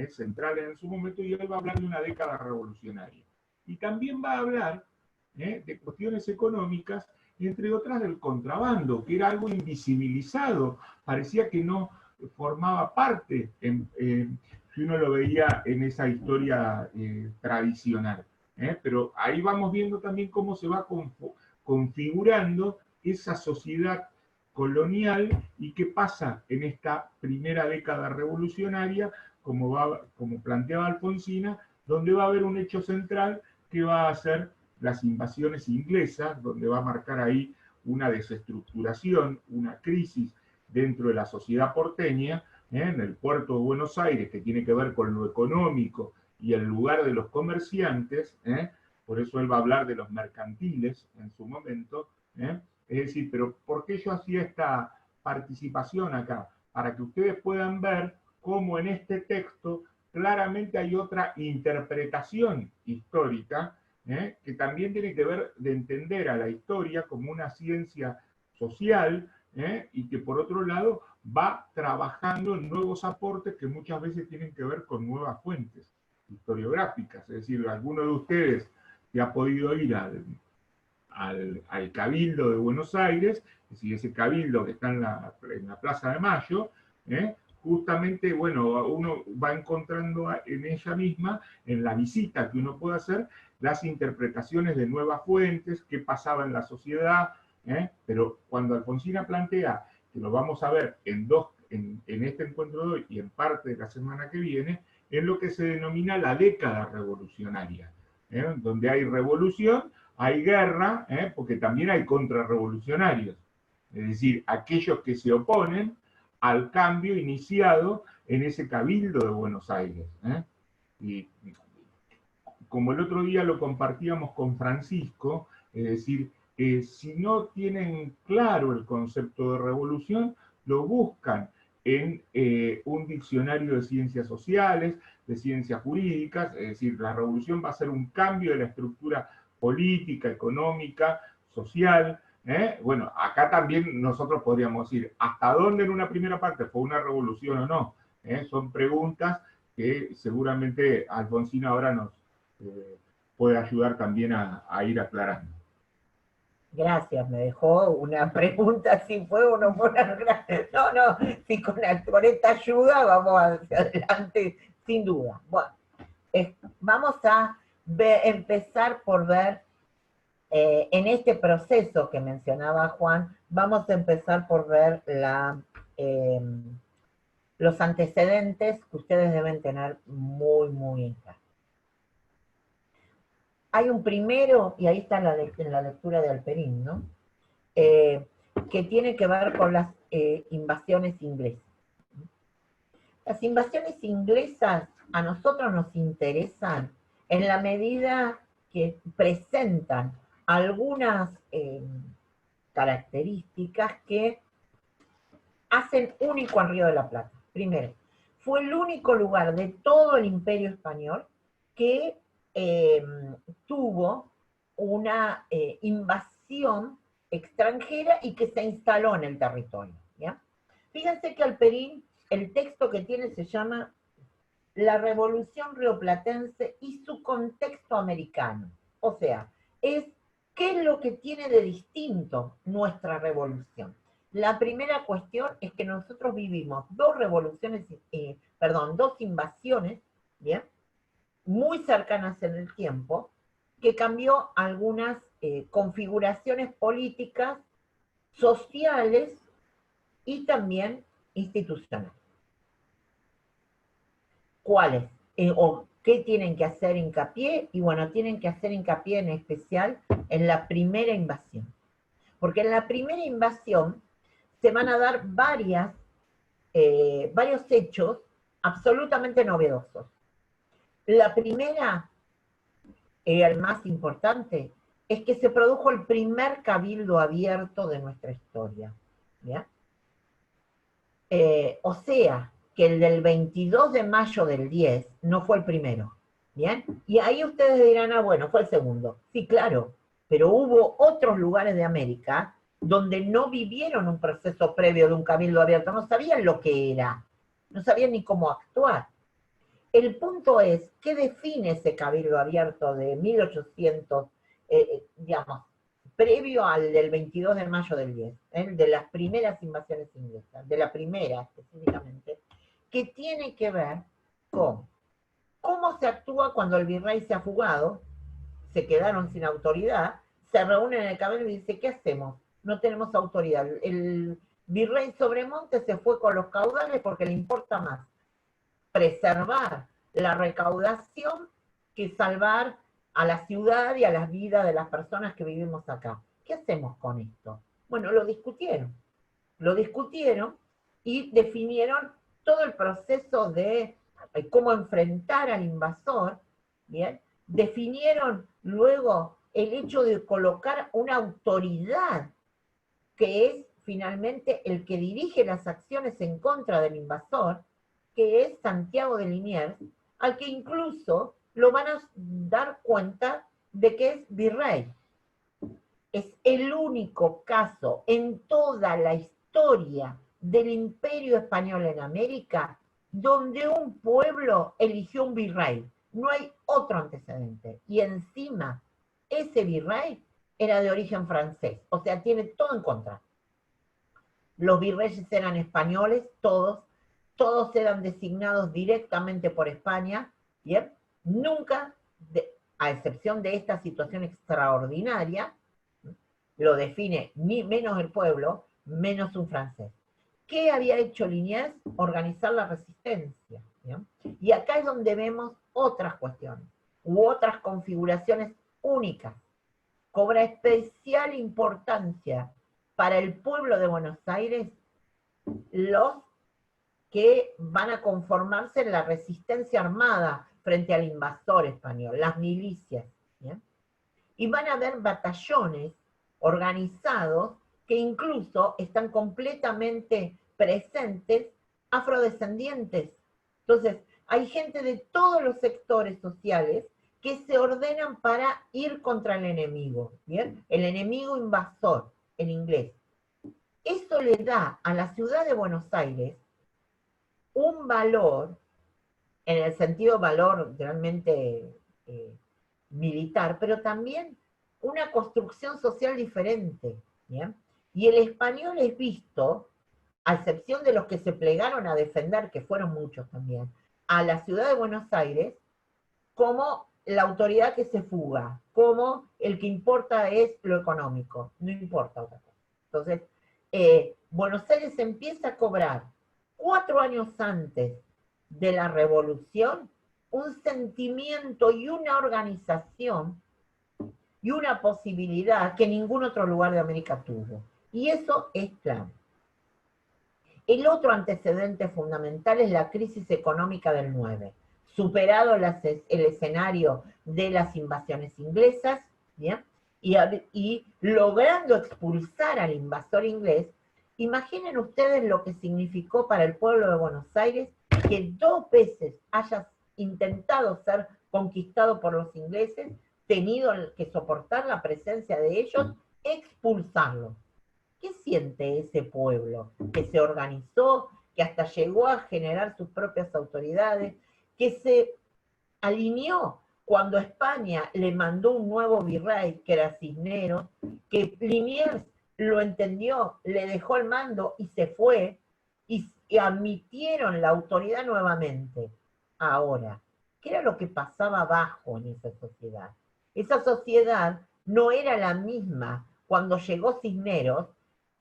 centrales en su momento, y él va a hablar de una década revolucionaria. Y también va a hablar de cuestiones económicas, entre otras del contrabando, que era algo invisibilizado, parecía que no formaba parte, si uno lo veía en esa historia tradicional. Pero ahí vamos viendo también cómo se va configurando esa sociedad colonial y qué pasa en esta primera década revolucionaria, como planteaba Alfonsina, donde va a haber un hecho central que va a ser las invasiones inglesas, donde va a marcar ahí una desestructuración, una crisis dentro de la sociedad porteña, en el puerto de Buenos Aires, que tiene que ver con lo económico y el lugar de los comerciantes, por eso él va a hablar de los mercantiles en su momento, es decir, pero ¿por qué yo hacía esta participación acá? Para que ustedes puedan ver cómo en este texto claramente hay otra interpretación histórica, que también tiene que ver de entender a la historia como una ciencia social, y que por otro lado va trabajando en nuevos aportes que muchas veces tienen que ver con nuevas fuentes historiográficas. Es decir, alguno de ustedes que ha podido ir al Cabildo de Buenos Aires, es decir, ese Cabildo que está en la Plaza de Mayo, justamente, bueno, uno va encontrando en ella misma, en la visita que uno puede hacer, las interpretaciones de nuevas fuentes, qué pasaba en la sociedad, pero cuando Alfonsina plantea, que lo vamos a ver en este encuentro de hoy y en parte de la semana que viene, es lo que se denomina la década revolucionaria, donde hay revolución, hay guerra, porque también hay contrarrevolucionarios, es decir, aquellos que se oponen al cambio iniciado en ese Cabildo de Buenos Aires. Y como el otro día lo compartíamos con Francisco, es decir, si no tienen claro el concepto de revolución, lo buscan en un diccionario de ciencias sociales, de ciencias jurídicas, es decir, la revolución va a ser un cambio de la estructura política, económica, social. Bueno, acá también nosotros podríamos decir, ¿hasta dónde en una primera parte fue una revolución o no? Son preguntas que seguramente Alfonsina ahora nos puede ayudar también a ir aclarando. Gracias, me dejó una pregunta si fue o no fue una... No, si con esta ayuda vamos hacia adelante, sin duda. Bueno, vamos a empezar por ver, en este proceso que mencionaba Juan, vamos a empezar por ver los antecedentes que ustedes deben tener muy en claro. Hay un primero, y ahí está en la lectura de Alperín, ¿no? Que tiene que ver con las invasiones inglesas. Las invasiones inglesas a nosotros nos interesan en la medida que presentan algunas características que hacen único al Río de la Plata. Primero, fue el único lugar de todo el Imperio Español que tuvo una invasión extranjera y que se instaló en el territorio. ¿ya? Fíjense que Alperín, el texto que tiene se llama La Revolución Rioplatense y su contexto americano. O sea, es qué es lo que tiene de distinto nuestra revolución. La primera cuestión es que nosotros vivimos dos revoluciones, dos invasiones, ¿bien? Muy cercanas en el tiempo, que cambió algunas configuraciones políticas, sociales y también institucionales. ¿Cuáles? ¿O qué tienen que hacer hincapié? Y bueno, tienen que hacer hincapié en especial en la primera invasión. Porque en la primera invasión se van a dar varios hechos absolutamente novedosos. La primera, el más importante, es que se produjo el primer cabildo abierto de nuestra historia. ¿Ya? O sea, que el del 22 de mayo del 10 no fue el primero. ¿Bien? Y ahí ustedes dirán, ah, bueno, fue el segundo. Sí, claro, pero hubo otros lugares de América donde no vivieron un proceso previo de un cabildo abierto, no sabían lo que era, no sabían ni cómo actuar. El punto es, ¿qué define ese cabildo abierto de 1800, digamos, previo al del 22 de mayo del 10, de las primeras invasiones inglesas, de la primera específicamente, que tiene que ver con cómo se actúa cuando el virrey se ha fugado, se quedaron sin autoridad, se reúnen en el cabildo y dice, ¿qué hacemos? No tenemos autoridad. El virrey Sobremonte se fue con los caudales porque le importa más preservar la recaudación que salvar a la ciudad y a las vidas de las personas que vivimos acá. ¿Qué hacemos con esto? Bueno, lo discutieron y definieron todo el proceso de cómo enfrentar al invasor, ¿bien? Definieron luego el hecho de colocar una autoridad que es finalmente el que dirige las acciones en contra del invasor, que es Santiago de Liniers, al que incluso lo van a dar cuenta de que es virrey. Es el único caso en toda la historia del Imperio Español en América donde un pueblo eligió un virrey. No hay otro antecedente. Y encima, ese virrey era de origen francés. O sea, tiene todo en contra. Los virreyes eran españoles, todos eran designados directamente por España, ¿bien? Nunca, a excepción de esta situación extraordinaria, lo define ni menos el pueblo, menos un francés. ¿Qué había hecho Liniers? Organizar la resistencia. ¿Bien? Y acá es donde vemos otras cuestiones, u otras configuraciones únicas. Cobra especial importancia para el pueblo de Buenos Aires los que van a conformarse en la resistencia armada frente al invasor español, las milicias. ¿Bien? Y van a haber batallones organizados que incluso están completamente presentes afrodescendientes. Entonces, hay gente de todos los sectores sociales que se ordenan para ir contra el enemigo, ¿bien? El enemigo invasor, en inglés. Eso le da a la ciudad de Buenos Aires un valor, en el sentido valor realmente militar, pero también una construcción social diferente, ¿bien? Y el español es visto, a excepción de los que se plegaron a defender, que fueron muchos también, a la ciudad de Buenos Aires, como la autoridad que se fuga, como el que importa es lo económico, no importa otra cosa. Entonces, Buenos Aires empieza a cobrar 4 años antes de la revolución un sentimiento y una organización y una posibilidad que ningún otro lugar de América tuvo. Y eso es clave. El otro antecedente fundamental es la crisis económica del 9. Superado el escenario de las invasiones inglesas, ¿bien? Y logrando expulsar al invasor inglés, imaginen ustedes lo que significó para el pueblo de Buenos Aires que 2 veces haya intentado ser conquistado por los ingleses, tenido que soportar la presencia de ellos, expulsarlos. ¿Qué siente ese pueblo que se organizó, que hasta llegó a generar sus propias autoridades, que se alineó Cuando España le mandó un nuevo virrey, que era Cisneros, que Liniers lo entendió, le dejó el mando y se fue, y admitieron la autoridad nuevamente. Ahora, ¿qué era lo que pasaba abajo en esa sociedad? Esa sociedad no era la misma cuando llegó Cisneros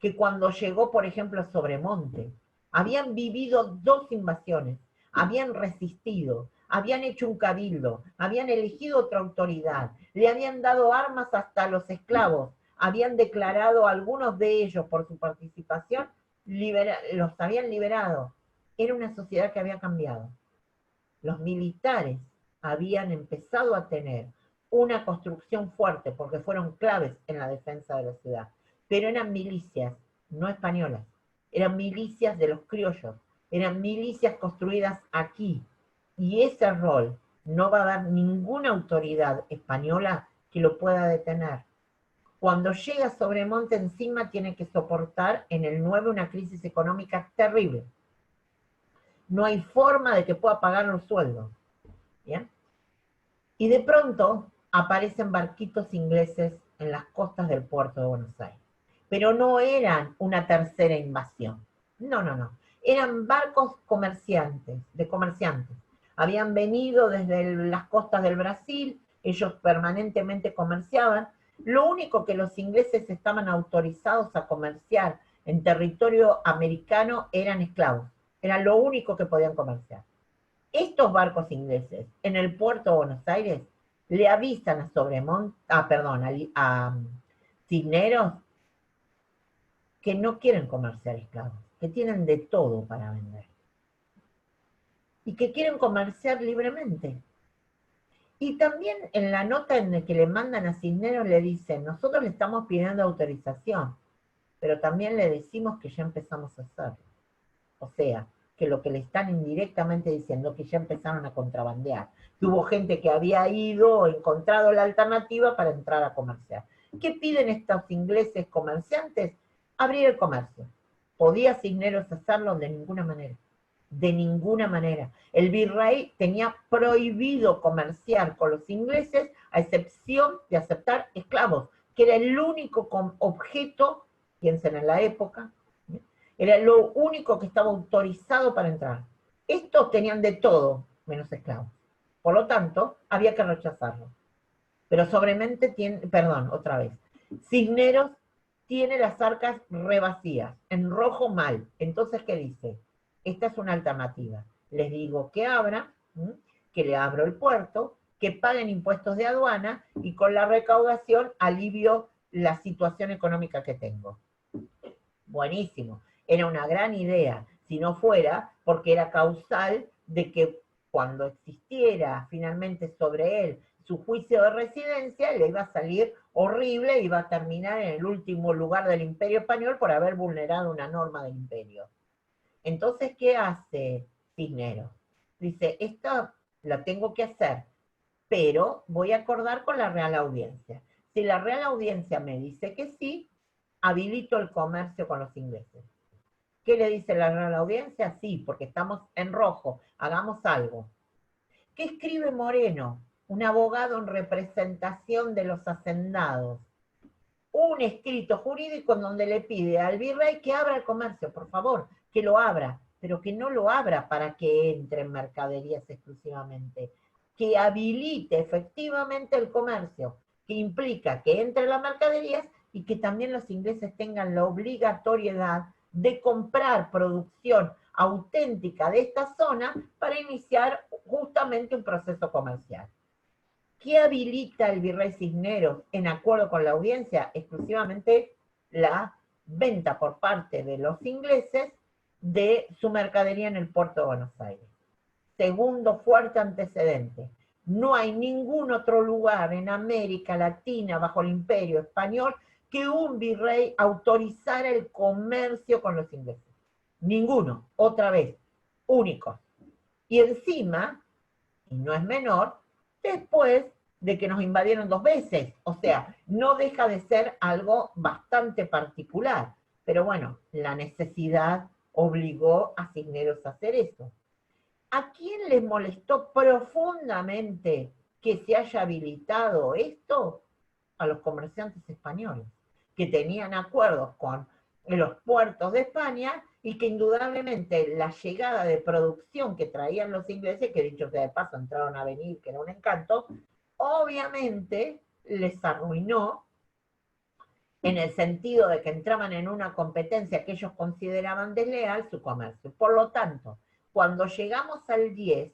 que cuando llegó, por ejemplo, Sobremonte. Habían vivido 2 invasiones, habían resistido, habían hecho un cabildo, habían elegido otra autoridad, le habían dado armas hasta a los esclavos, habían declarado a algunos de ellos por su participación, los habían liberado. Era una sociedad que había cambiado. Los militares habían empezado a tener una construcción fuerte porque fueron claves en la defensa de la ciudad, pero eran milicias, no españolas, eran milicias de los criollos, eran milicias construidas aquí, y ese rol no va a haber ninguna autoridad española que lo pueda detener. Cuando llega Sobremonte encima tiene que soportar en el 9 una crisis económica terrible. No hay forma de que pueda pagar los sueldos. ¿Bien? Y de pronto aparecen barquitos ingleses en las costas del puerto de Buenos Aires. Pero no eran una tercera invasión. No, no, no. Eran barcos de comerciantes. Habían venido desde las costas del Brasil, ellos permanentemente comerciaban. Lo único que los ingleses estaban autorizados a comerciar en territorio americano eran esclavos. Era lo único que podían comerciar. Estos barcos ingleses en el puerto de Buenos Aires le avisan a Cisneros que no quieren comerciar esclavos, que tienen de todo para vender y que quieren comerciar libremente. Y también en la nota en la que le mandan a Cisneros le dicen, nosotros le estamos pidiendo autorización, pero también le decimos que ya empezamos a hacerlo. O sea, que lo que le están indirectamente diciendo que ya empezaron a contrabandear, que hubo gente que había ido o encontrado la alternativa para entrar a comerciar. ¿Qué piden estos ingleses comerciantes? Abrir el comercio. ¿Podía Cisneros hacerlo? De ninguna manera. De ninguna manera. El virrey tenía prohibido comerciar con los ingleses a excepción de aceptar esclavos, que era el único objeto, piensen en la época, era lo único que estaba autorizado para entrar. Estos tenían de todo, menos esclavos. Por lo tanto, había que rechazarlo. Pero Cisneros tiene las arcas revacías, en rojo mal. Entonces, ¿qué dice? Esta es una alternativa. Les digo que abran, que le abro el puerto, que paguen impuestos de aduana y con la recaudación alivio la situación económica que tengo. Buenísimo. Era una gran idea, si no fuera porque era causal de que cuando existiera finalmente sobre él su juicio de residencia, le iba a salir horrible y iba a terminar en el último lugar del Imperio Español por haber vulnerado una norma del Imperio. Entonces, ¿qué hace Cisneros? Dice, esto lo tengo que hacer, pero voy a acordar con la Real Audiencia. Si la Real Audiencia me dice que sí, habilito el comercio con los ingleses. ¿Qué le dice la Real Audiencia? Sí, porque estamos en rojo, hagamos algo. ¿Qué escribe Moreno, un abogado en representación de los hacendados? Un escrito jurídico en donde le pide al virrey que abra el comercio, por favor, que lo abra, pero que no lo abra para que entren mercaderías exclusivamente, que habilite efectivamente el comercio, que implica que entren las mercaderías y que también los ingleses tengan la obligatoriedad de comprar producción auténtica de esta zona para iniciar justamente un proceso comercial. ¿Qué habilita el virrey Cisneros en acuerdo con la audiencia? Exclusivamente la venta por parte de los ingleses de su mercadería en el puerto de Buenos Aires. Segundo fuerte antecedente. No hay ningún otro lugar en América Latina bajo el Imperio Español que un virrey autorizara el comercio con los ingleses. Ninguno, otra vez, único. Y encima, y no es menor, después de que nos invadieron 2 veces. O sea, no deja de ser algo bastante particular. Pero bueno, la necesidad obligó a Cisneros a hacer eso. ¿A quién le molestó profundamente que se haya habilitado esto a los comerciantes españoles, que tenían acuerdos con los puertos de España y que indudablemente la llegada de producción que traían los ingleses, que dicho sea de paso entraron a venir, que era un encanto, obviamente les arruinó en el sentido de que entraban en una competencia que ellos consideraban desleal su comercio. Por lo tanto, cuando llegamos al 10,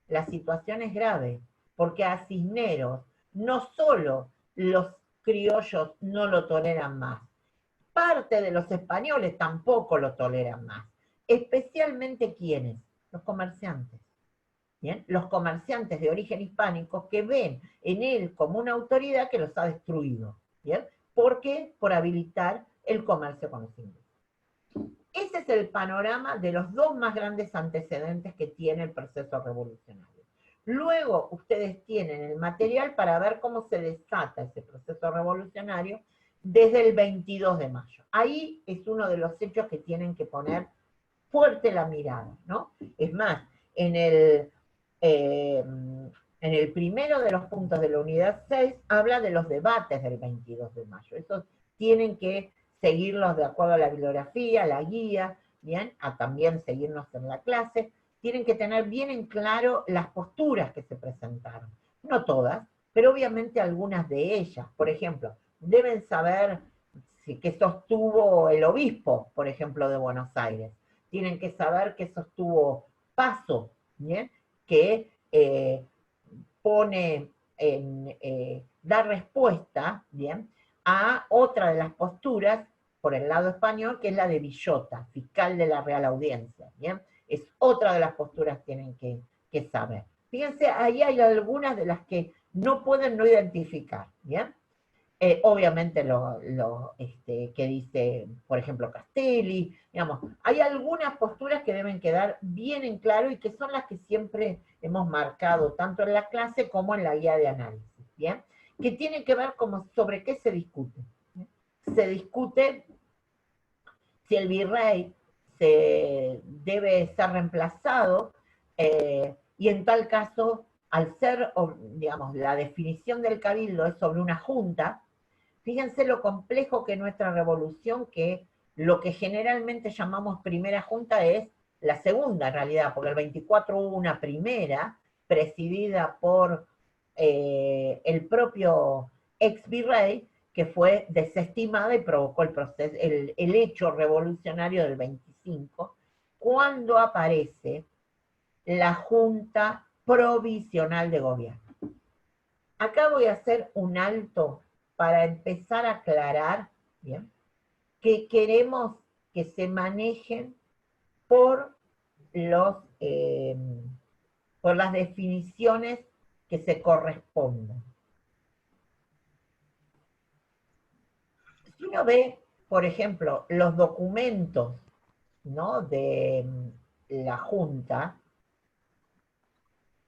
la situación es grave, porque a Cisneros no solo los criollos no lo toleran más, parte de los españoles tampoco lo toleran más. Especialmente ¿quiénes? Los comerciantes. ¿Bien? Los comerciantes de origen hispánico que ven en él como una autoridad que los ha destruido. ¿Bien? ¿Por qué? Por habilitar el comercio con los ingleses. Ese es el panorama de los dos más grandes antecedentes que tiene el proceso revolucionario. Luego ustedes tienen el material para ver cómo se desata ese proceso revolucionario desde el 22 de mayo. Ahí es uno de los hechos que tienen que poner fuerte la mirada, ¿no? Es más, en el primero de los puntos de la unidad 6 habla de los debates del 22 de mayo. Esos tienen que seguirlos de acuerdo a la bibliografía, la guía, ¿bien? A también seguirnos en la clase. Tienen que tener bien en claro las posturas que se presentaron. No todas, pero obviamente algunas de ellas. Por ejemplo, deben saber qué sostuvo el obispo, por ejemplo, de Buenos Aires. Tienen que saber qué sostuvo Paso, ¿bien? Que da respuesta, ¿bien?, a otra de las posturas por el lado español, que es la de Villota, fiscal de la Real Audiencia, ¿bien? Es otra de las posturas que tienen que saber. Fíjense, ahí hay algunas de las que no pueden no identificar, ¿bien? Obviamente que dice, por ejemplo, Castelli, digamos, hay algunas posturas que deben quedar bien en claro y que son las que siempre hemos marcado, tanto en la clase como en la guía de análisis, ¿bien? Que tienen que ver como sobre qué se discute. Se discute si el virrey debe ser reemplazado, y en tal caso, al ser, digamos, la definición del cabildo es sobre una junta. Fíjense lo complejo que es nuestra revolución, que lo que generalmente llamamos primera junta es la segunda en realidad, porque el 24 hubo una primera, presidida por el propio ex virrey, que fue desestimada y provocó el hecho revolucionario del 25, cuando aparece la Junta Provisional de Gobierno. Acá voy a hacer un alto para empezar a aclarar, ¿bien?, que queremos que se manejen por las definiciones que se correspondan. Si uno ve, por ejemplo, los documentos, ¿no?, de la Junta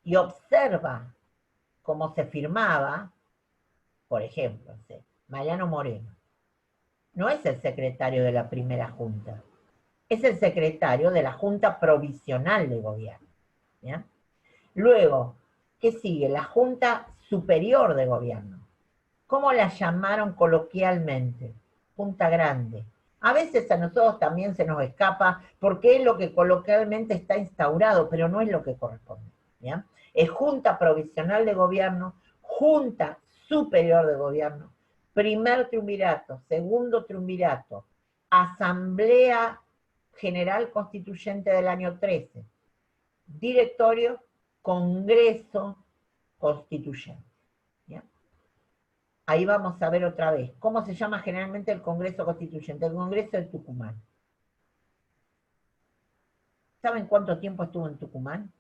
y observa cómo se firmaba, por ejemplo, Mariano Moreno no es el secretario de la primera junta, es el secretario de la Junta Provisional de Gobierno. ¿Bien? Luego, ¿qué sigue? La Junta Superior de Gobierno. ¿Cómo la llamaron coloquialmente? Junta Grande. A veces a nosotros también se nos escapa porque es lo que coloquialmente está instaurado, pero no es lo que corresponde. ¿Bien? Es Junta Provisional de Gobierno, Junta Superior de Gobierno, primer triunvirato, segundo triunvirato, Asamblea General Constituyente del año 13, directorio, Congreso Constituyente. ¿Bien? Ahí vamos a ver otra vez. ¿Cómo se llama generalmente el Congreso Constituyente? El Congreso de Tucumán. ¿Saben cuánto tiempo estuvo en Tucumán?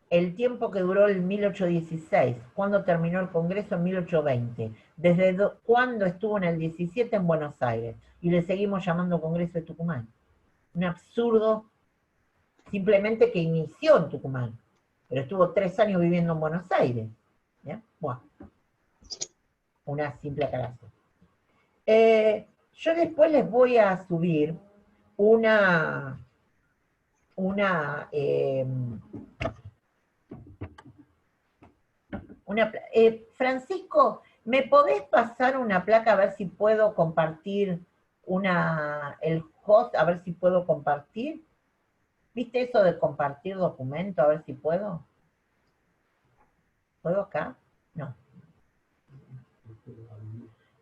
El tiempo que duró el 1816, cuando terminó el Congreso en 1820, desde cuando estuvo en el 17 en Buenos Aires, y le seguimos llamando Congreso de Tucumán. Un absurdo, simplemente que inició en Tucumán, pero estuvo 3 años viviendo en Buenos Aires. ¿Bien? Bueno, una simple aclaración. Yo después les voy a subir Francisco, ¿me podés pasar una placa a ver si puedo compartir el host, a ver si puedo compartir? ¿Viste eso de compartir documento? A ver si puedo. ¿Puedo acá? No.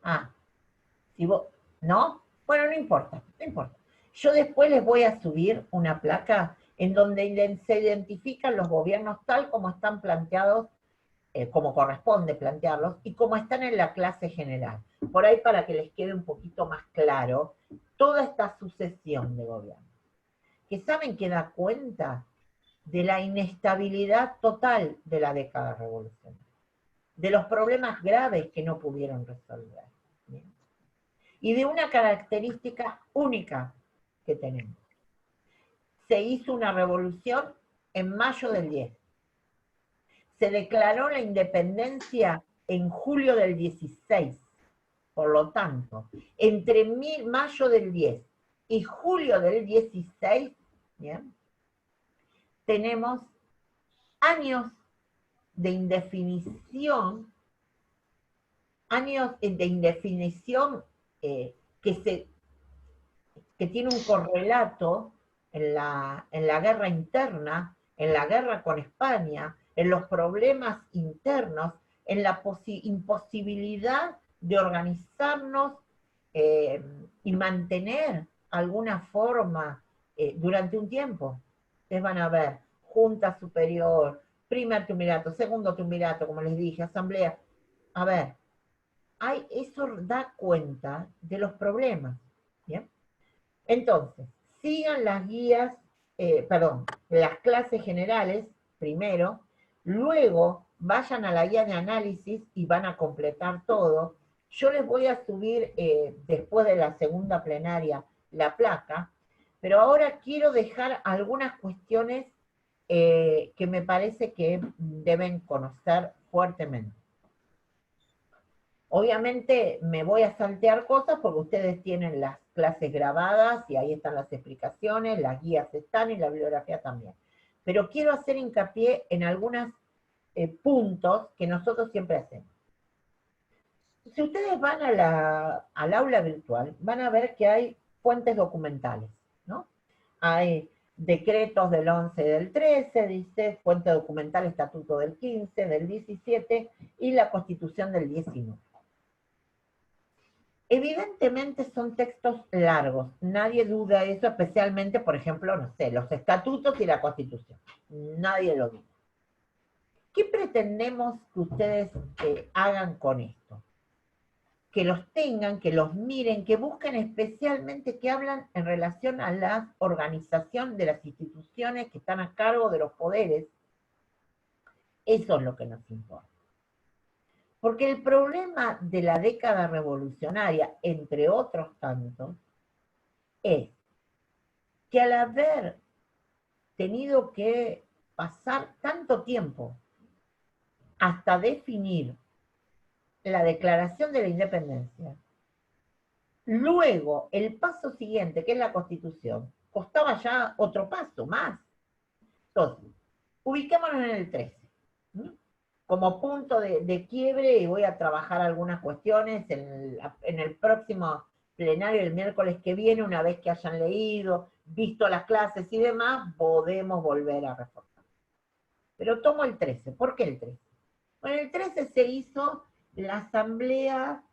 Ah, si vos, ¿no? Bueno, no importa, no importa. Yo después les voy a subir una placa en donde se identifican los gobiernos tal como están planteados, como corresponde plantearlos, y como están en la clase general. Por ahí para que les quede un poquito más claro toda esta sucesión de gobiernos. Que saben que da cuenta de la inestabilidad total de la década revolucionaria, de los problemas graves que no pudieron resolver. ¿Bien? Y de una característica única que tenemos. Se hizo una revolución en mayo del 10. Se declaró la independencia en julio del 16. Por lo tanto, entre mayo del 10 y julio del 16, ¿bien?, tenemos años de indefinición, que tiene un correlato en la guerra interna, en la guerra con España, en los problemas internos, en la imposibilidad de organizarnos y mantener alguna forma durante un tiempo. Ustedes van a ver Junta Superior, primer triunvirato, segundo triunvirato, como les dije, asamblea. A ver, eso da cuenta de los problemas. ¿Bien? Entonces, sigan las guías, las clases generales primero, luego vayan a la guía de análisis y van a completar todo. Yo les voy a subir después de la segunda plenaria la placa, pero ahora quiero dejar algunas cuestiones que me parece que deben conocer fuertemente. Obviamente me voy a saltear cosas porque ustedes tienen las clases grabadas y ahí están las explicaciones, las guías están y la bibliografía también. Pero quiero hacer hincapié en algunos puntos que nosotros siempre hacemos. Si ustedes van al aula virtual, van a ver que hay fuentes documentales, ¿no? Hay decretos del 11 y del 13, dice, fuente documental, estatuto del 15, del 17 y la constitución del 19. Evidentemente son textos largos, nadie duda eso, especialmente, por ejemplo, no sé, los estatutos y la Constitución. Nadie lo duda. ¿Qué pretendemos que ustedes hagan con esto? Que los tengan, que los miren, que busquen especialmente, que hablan en relación a la organización de las instituciones que están a cargo de los poderes. Eso es lo que nos importa. Porque el problema de la década revolucionaria, entre otros tantos, es que al haber tenido que pasar tanto tiempo hasta definir la declaración de la independencia, luego el paso siguiente, que es la Constitución, costaba ya otro paso más. Entonces, ubiquémonos en el 13. Como punto de quiebre, y voy a trabajar algunas cuestiones en el próximo plenario el miércoles que viene, una vez que hayan leído, visto las clases y demás, podemos volver a reforzar. Pero tomo el 13. ¿Por qué el 13? Bueno, el 13 se hizo la Asamblea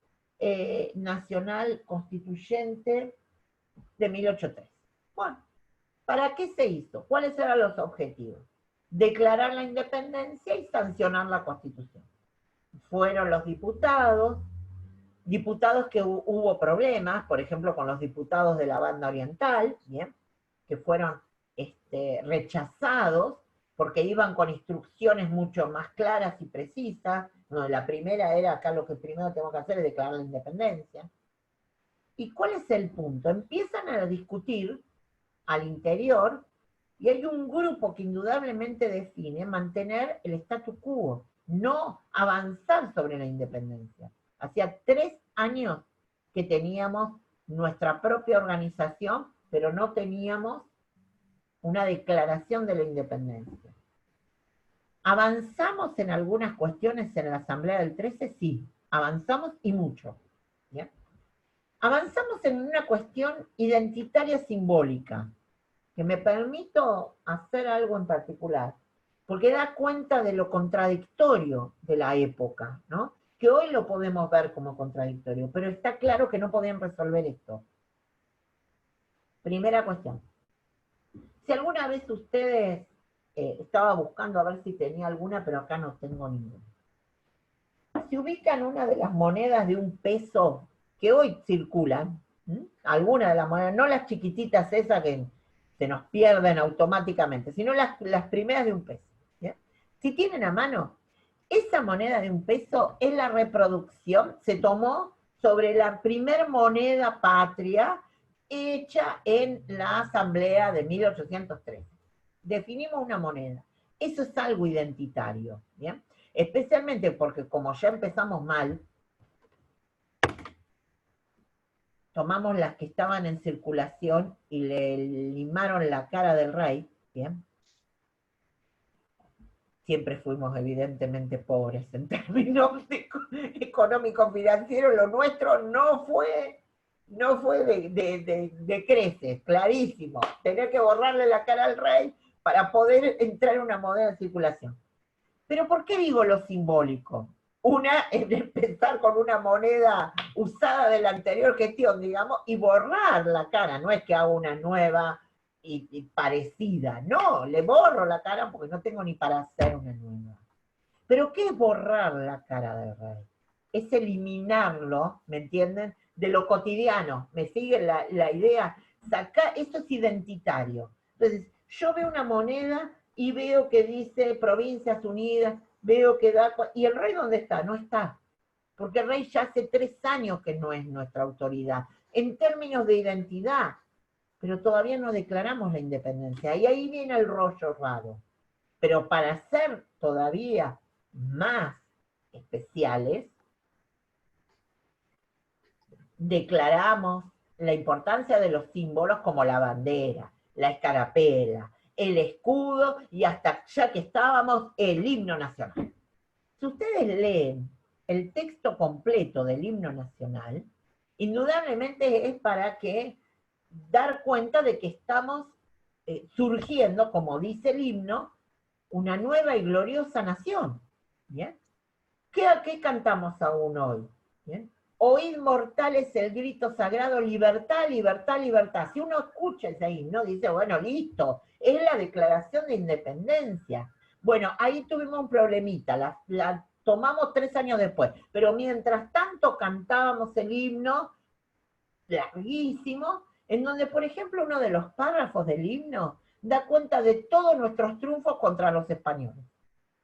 Nacional Constituyente de 1803. Bueno, ¿para qué se hizo? ¿Cuáles eran los objetivos? Declarar la independencia y sancionar la Constitución. Fueron los diputados que hubo problemas, por ejemplo, con los diputados de la banda oriental, ¿bien?, que fueron rechazados porque iban con instrucciones mucho más claras y precisas. No, la primera era, acá lo que primero tengo que hacer es declarar la independencia. ¿Y cuál es el punto? Empiezan a discutir al interior y hay un grupo que indudablemente define mantener el statu quo, no avanzar sobre la independencia. Hacía 3 años que teníamos nuestra propia organización, pero no teníamos una declaración de la independencia. ¿Avanzamos en algunas cuestiones en la Asamblea del 13? Sí, avanzamos y mucho. ¿Bien? Avanzamos en una cuestión identitaria simbólica, que me permito hacer algo en particular, porque da cuenta de lo contradictorio de la época, ¿no? Que hoy lo podemos ver como contradictorio, pero está claro que no podían resolver esto. Primera cuestión. Si alguna vez ustedes, estaba buscando a ver si tenía alguna, pero acá no tengo ninguna. Si ubican una de las monedas de un peso que hoy circulan, alguna de las monedas, no las chiquititas esas que se nos pierden automáticamente, sino las primeras de un peso. ¿Bien? Si tienen a mano, esa moneda de un peso es la reproducción, se tomó sobre la primer moneda patria hecha en la Asamblea de 1813. Definimos una moneda. Eso es algo identitario, ¿bien? Especialmente porque como ya empezamos mal, tomamos las que estaban en circulación y le limaron la cara del rey, ¿bien? Siempre fuimos evidentemente pobres en términos económicos financieros, lo nuestro no fue de creces, clarísimo. Tenía que borrarle la cara al rey para poder entrar en una moneda en circulación. Pero ¿por qué digo lo simbólico? Una es empezar con una moneda usada de la anterior gestión, digamos, y borrar la cara, no es que haga una nueva y parecida, no, le borro la cara porque no tengo ni para hacer una nueva. Pero ¿qué es borrar la cara del rey? Es eliminarlo, ¿me entienden? De lo cotidiano, ¿me sigue la idea? Eso es identitario. Entonces, yo veo una moneda y veo que dice Provincias Unidas, veo que da... ¿Y el rey dónde está? No está. Porque el rey ya hace 3 años que no es nuestra autoridad. En términos de identidad, pero todavía no declaramos la independencia. Y ahí viene el rollo raro. Pero para ser todavía más especiales, declaramos la importancia de los símbolos como la bandera, la escarapela, el escudo y hasta, ya que estábamos, el himno nacional. Si ustedes leen el texto completo del himno nacional, indudablemente es para que dar cuenta de que estamos surgiendo, como dice el himno, una nueva y gloriosa nación. ¿Bien? ¿Qué cantamos aún hoy? ¿Bien? Oíd mortales el grito sagrado, libertad, libertad, libertad. Si uno escucha ese himno, dice, bueno, listo, es la declaración de independencia. Bueno, ahí tuvimos un problemita, la tomamos 3 años después, pero mientras tanto cantábamos el himno, larguísimo, en donde, por ejemplo, uno de los párrafos del himno da cuenta de todos nuestros triunfos contra los españoles.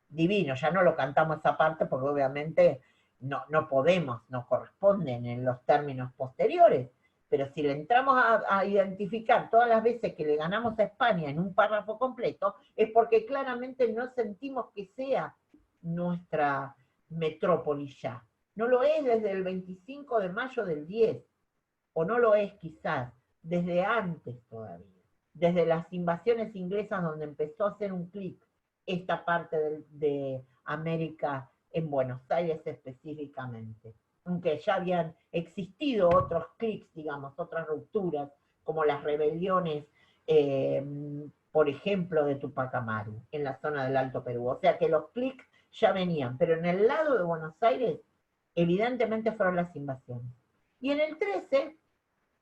Divino, ya no lo cantamos esa parte porque obviamente no podemos, no corresponden en los términos posteriores, pero si le entramos a identificar todas las veces que le ganamos a España en un párrafo completo, es porque claramente no sentimos que sea nuestra metrópoli ya. No lo es desde el 25 de mayo del 10, o no lo es quizás desde antes todavía, desde las invasiones inglesas donde empezó a hacer un clic esta parte de América en Buenos Aires específicamente. Aunque ya habían existido otros clics, digamos, otras rupturas, como las rebeliones, por ejemplo, de Tupac Amaru, en la zona del Alto Perú. O sea que los clics ya venían, pero en el lado de Buenos Aires, evidentemente fueron las invasiones. Y en el 13,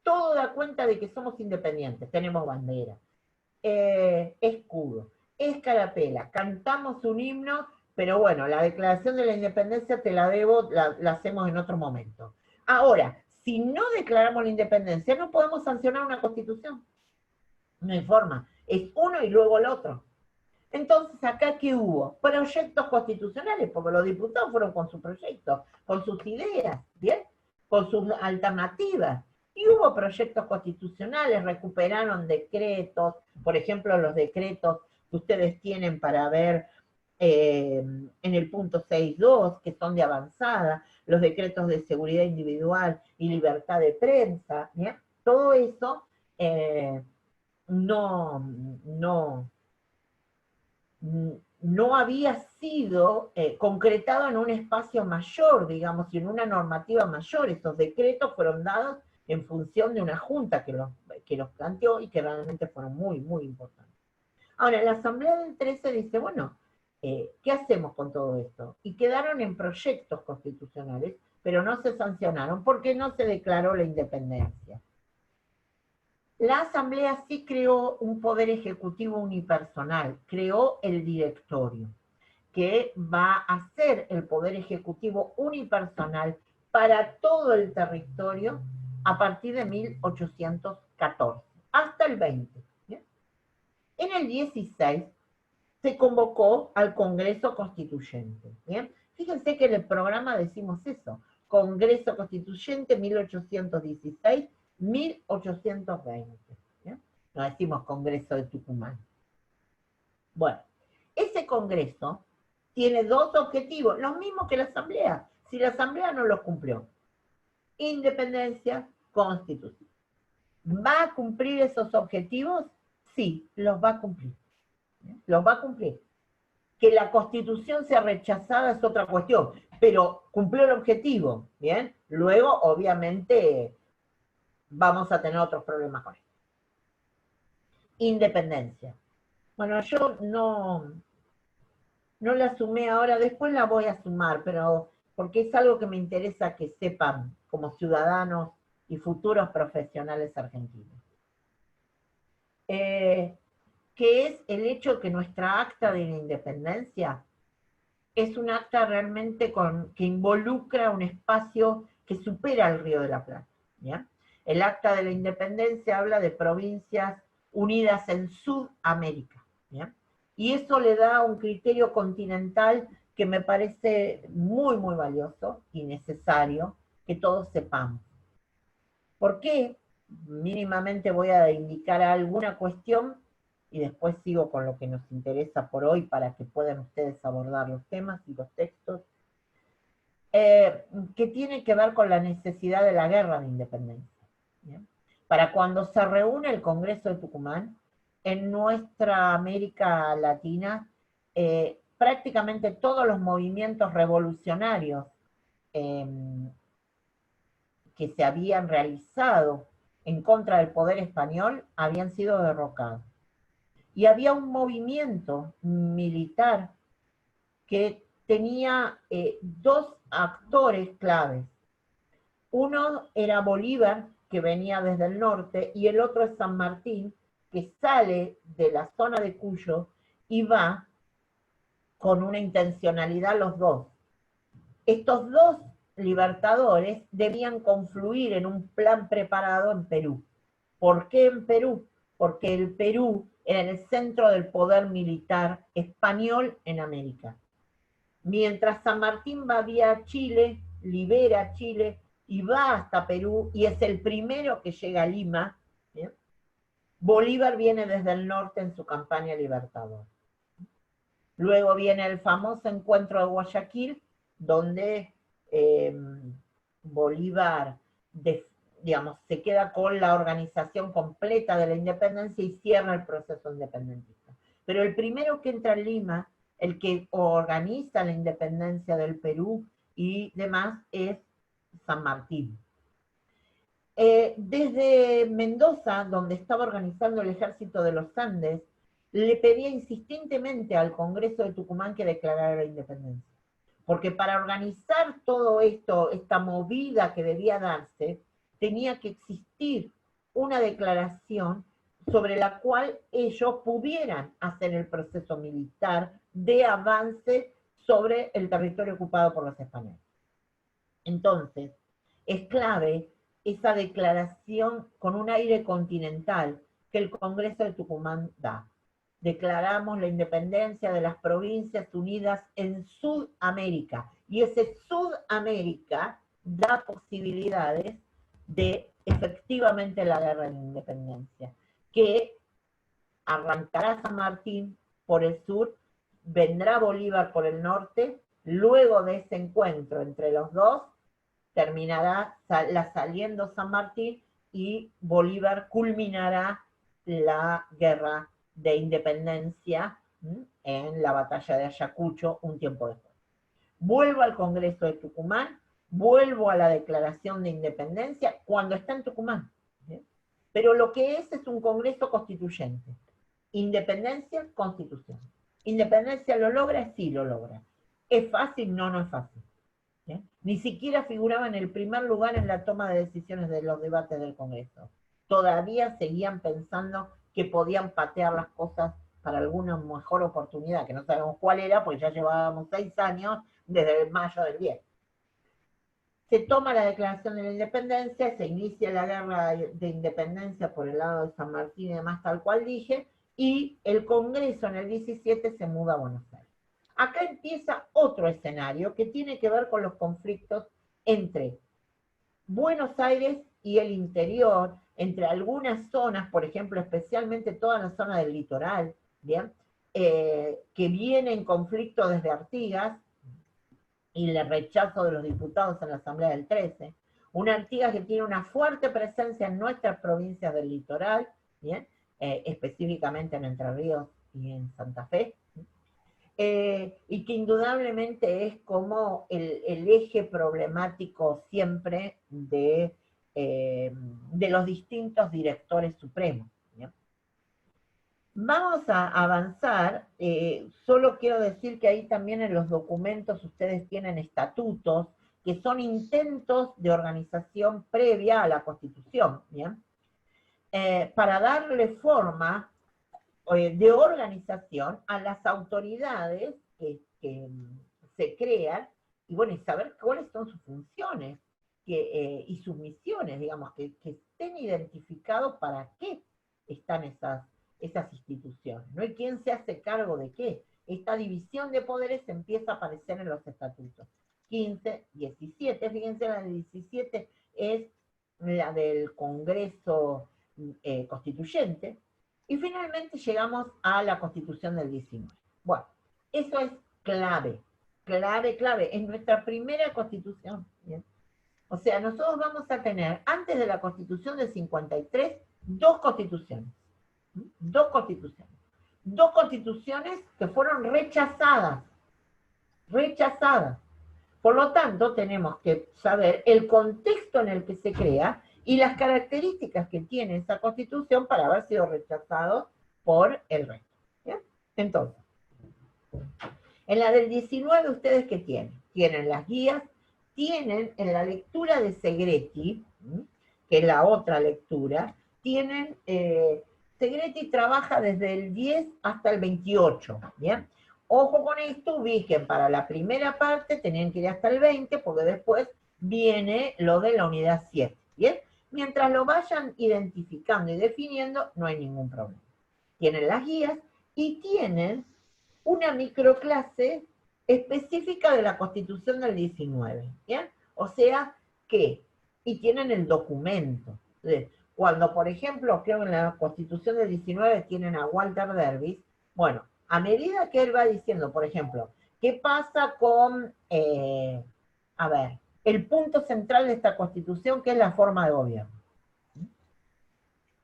todo da cuenta de que somos independientes, tenemos bandera, escudo, escarapela, cantamos un himno, pero bueno, la declaración de la independencia te la debo, la hacemos en otro momento. Ahora, si no declaramos la independencia, no podemos sancionar una constitución. No hay forma, es uno y luego el otro. Entonces, acá, ¿qué hubo? Proyectos constitucionales, porque los diputados fueron con sus proyectos, con sus ideas, ¿bien? Con sus alternativas. Y hubo proyectos constitucionales, recuperaron decretos, por ejemplo, los decretos que ustedes tienen para ver en el punto 6.2, que son de avanzada, los decretos de seguridad individual y libertad de prensa, ¿bien? Todo eso no había sido concretado en un espacio mayor, digamos, y en una normativa mayor. Estos decretos fueron dados en función de una junta que los planteó y que realmente fueron muy, muy importantes. Ahora, la Asamblea del 13 dice, bueno, ¿qué hacemos con todo esto? Y quedaron en proyectos constitucionales, pero no se sancionaron porque no se declaró la independencia. La Asamblea sí creó un poder ejecutivo unipersonal, creó el directorio, que va a ser el poder ejecutivo unipersonal para todo el territorio a partir de 1814, hasta el 20. ¿Bien? En el 16 se convocó al Congreso Constituyente. ¿Bien? Fíjense que en el programa decimos eso, Congreso Constituyente 1816-1820. ¿Bien? No decimos Congreso de Tucumán. Bueno, ese Congreso tiene dos objetivos, los mismos que la Asamblea, si la Asamblea no los cumplió. Independencia, Constitución. ¿Va a cumplir esos objetivos? Sí, los va a cumplir. Los va a cumplir. Que la Constitución sea rechazada es otra cuestión, pero cumplió el objetivo, ¿bien? Luego, obviamente, vamos a tener otros problemas con esto. Independencia. Bueno, yo no la sumé ahora, después la voy a sumar, pero porque es algo que me interesa que sepan como ciudadanos y futuros profesionales argentinos. Que es el hecho que nuestra acta de la independencia es un acta realmente que involucra un espacio que supera el Río de la Plata. ¿Ya? El acta de la independencia habla de provincias unidas en Sudamérica. ¿Ya? Y eso le da un criterio continental que me parece muy, muy valioso y necesario que todos sepamos. ¿Por qué? Mínimamente voy a indicar alguna cuestión y después sigo con lo que nos interesa por hoy para que puedan ustedes abordar los temas y los textos, que tiene que ver con la necesidad de la guerra de independencia. ¿Bien? Para cuando se reúne el Congreso de Tucumán, en nuestra América Latina, prácticamente todos los movimientos revolucionarios que se habían realizado en contra del poder español habían sido derrocados. Y había un movimiento militar que tenía dos actores claves. Uno era Bolívar, que venía desde el norte, y el otro es San Martín, que sale de la zona de Cuyo y va con una intencionalidad los dos. Estos dos libertadores debían confluir en un plan preparado en Perú. ¿Por qué en Perú? Porque el Perú era el centro del poder militar español en América. Mientras San Martín va vía Chile, libera Chile y va hasta Perú y es el primero que llega a Lima, ¿bien? Bolívar viene desde el norte en su campaña libertadora. Luego viene el famoso encuentro de Guayaquil, donde Bolívar, se queda con la organización completa de la independencia y cierra el proceso independentista. Pero el primero que entra en Lima, el que organiza la independencia del Perú y demás, es San Martín. Desde Mendoza, donde estaba organizando el ejército de los Andes, le pedía insistentemente al Congreso de Tucumán que declarara la independencia. Porque para organizar todo esto, esta movida que debía darse, tenía que existir una declaración sobre la cual ellos pudieran hacer el proceso militar de avance sobre el territorio ocupado por los españoles. Entonces, es clave esa declaración con un aire continental que el Congreso de Tucumán da. Declaramos la independencia de las provincias unidas en Sudamérica. Y ese Sudamérica da posibilidades de efectivamente la guerra de independencia, que arrancará San Martín por el sur, vendrá Bolívar por el norte, luego de ese encuentro entre los dos, terminará saliendo San Martín y Bolívar culminará la guerra de independencia en la batalla de Ayacucho un tiempo después. Vuelvo al Congreso de Tucumán, vuelvo a la Declaración de Independencia cuando está en Tucumán. ¿Sí? Pero lo que es un Congreso constituyente. Independencia, Constitución. Independencia lo logra, sí lo logra. ¿Es fácil? No, no es fácil. ¿Sí? Ni siquiera figuraba en el primer lugar en la toma de decisiones de los debates del Congreso. Todavía seguían pensando que podían patear las cosas para alguna mejor oportunidad, que no sabemos cuál era, pues ya llevábamos 6 años desde el mayo del 10. Se toma la declaración de la independencia, se inicia la guerra de independencia por el lado de San Martín y demás, tal cual dije, y el Congreso en el 17 se muda a Buenos Aires. Acá empieza otro escenario que tiene que ver con los conflictos entre Buenos Aires y el interior, entre algunas zonas, por ejemplo, especialmente toda la zona del litoral, ¿bien? Que viene en conflicto desde Artigas, y el rechazo de los diputados en la Asamblea del 13, una Artigas que tiene una fuerte presencia en nuestras provincias del litoral, ¿bien? Específicamente en Entre Ríos y en Santa Fe, y que indudablemente es como el eje problemático siempre de los distintos directores supremos. ¿Bien? Vamos a avanzar, solo quiero decir que ahí también en los documentos ustedes tienen estatutos, que son intentos de organización previa a la Constitución, ¿bien? Para darle forma de organización a las autoridades que se crean, y bueno, y saber cuáles son sus funciones y sus misiones, digamos, que estén identificados para qué están esas instituciones, ¿no? Y quién se hace cargo de qué. Esta división de poderes empieza a aparecer en los estatutos. 15, 17, fíjense, la del 17 es la del Congreso Constituyente, y finalmente llegamos a la Constitución del 19. Bueno, eso es clave, clave, clave. Es nuestra primera Constitución. ¿Bien? O sea, nosotros vamos a tener, antes de la Constitución del 53, dos constituciones. Dos constituciones. Dos constituciones que fueron rechazadas. Rechazadas. Por lo tanto, tenemos que saber el contexto en el que se crea y las características que tiene esa constitución para haber sido rechazado por el resto. ¿Bien? Entonces, en la del 19, ¿ustedes qué tienen? Tienen las guías, tienen en la lectura de Segretti, que es la otra lectura, tienen, Segretti trabaja desde el 10 hasta el 28, ¿bien? Ojo con esto, ubiquen, para la primera parte tenían que ir hasta el 20, porque después viene lo de la unidad 7, ¿bien? Mientras lo vayan identificando y definiendo, no hay ningún problema. Tienen las guías y tienen una microclase específica de la Constitución del 19, ¿bien? O sea que, y tienen el documento. Cuando, por ejemplo, creo que en la Constitución del 19 tienen a Walter Dervis, bueno, a medida que él va diciendo, por ejemplo, ¿qué pasa con, a ver, el punto central de esta Constitución, que es la forma de gobierno?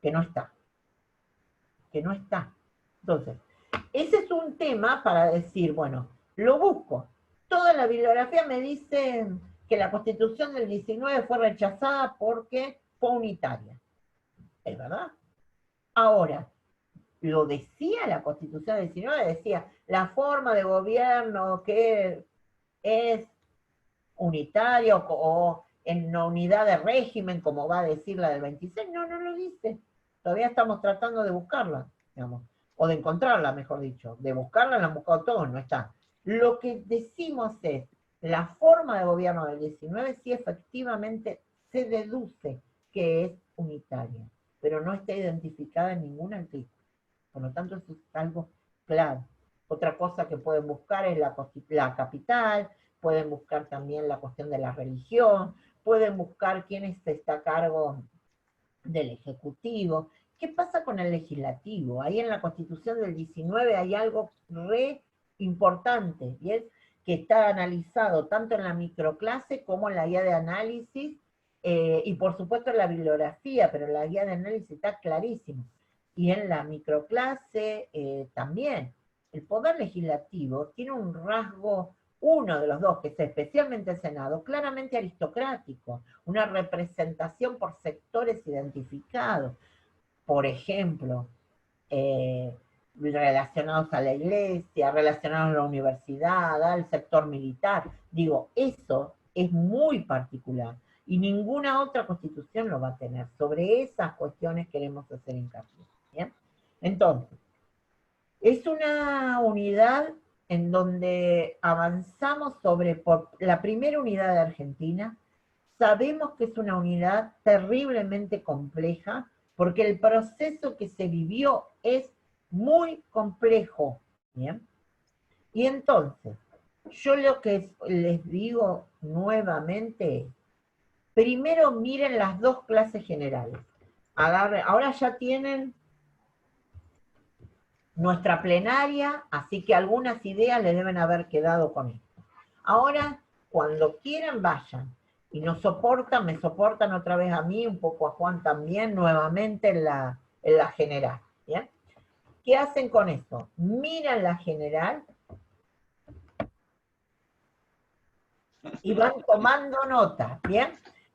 Que no está. Que no está. Entonces, ese es un tema para decir, bueno, lo busco. Toda la bibliografía me dice que la Constitución del 19 fue rechazada porque fue unitaria. ¿Es verdad? Ahora, lo decía la Constitución del 19, decía, la forma de gobierno que es unitaria o en una unidad de régimen, como va a decir la del 26, no, no lo dice. Todavía estamos tratando de buscarla, digamos, o de encontrarla, mejor dicho. De buscarla la han buscado todos, no está. Lo que decimos es, la forma de gobierno del 19 sí efectivamente se deduce que es unitaria, pero no está identificada en ningún artículo. Por lo tanto, eso es algo claro. Otra cosa que pueden buscar es la capital, pueden buscar también la cuestión de la religión, pueden buscar quién está a cargo del Ejecutivo. ¿Qué pasa con el Legislativo? Ahí en la Constitución del 19 hay algo re importante, y es que está analizado tanto en la microclase como en la guía de análisis, y por supuesto en la bibliografía, pero en la guía de análisis está clarísimo. Y en la microclase también. el Poder Legislativo tiene un rasgo, uno de los dos, que es especialmente el Senado, claramente aristocrático, una representación por sectores identificados, por ejemplo, relacionados a la iglesia, relacionados a la universidad, al sector militar. Digo, eso es muy particular y ninguna otra constitución lo va a tener. Sobre esas cuestiones queremos hacer hincapié. ¿Bien? Entonces, es una unidad en donde avanzamos sobre por la primera unidad de Argentina. Sabemos que es una unidad terriblemente compleja, porque el proceso que se vivió es muy complejo, ¿bien? Y entonces, yo lo que les digo nuevamente, primero miren las dos clases generales. Ahora ya tienen nuestra plenaria, así que algunas ideas les deben haber quedado con esto. Ahora, cuando quieran, vayan. Y me soportan otra vez a mí, un poco a Juan también, nuevamente en la general. ¿Bien? ¿Qué hacen con esto? Miran la general y van tomando nota, ¿bien?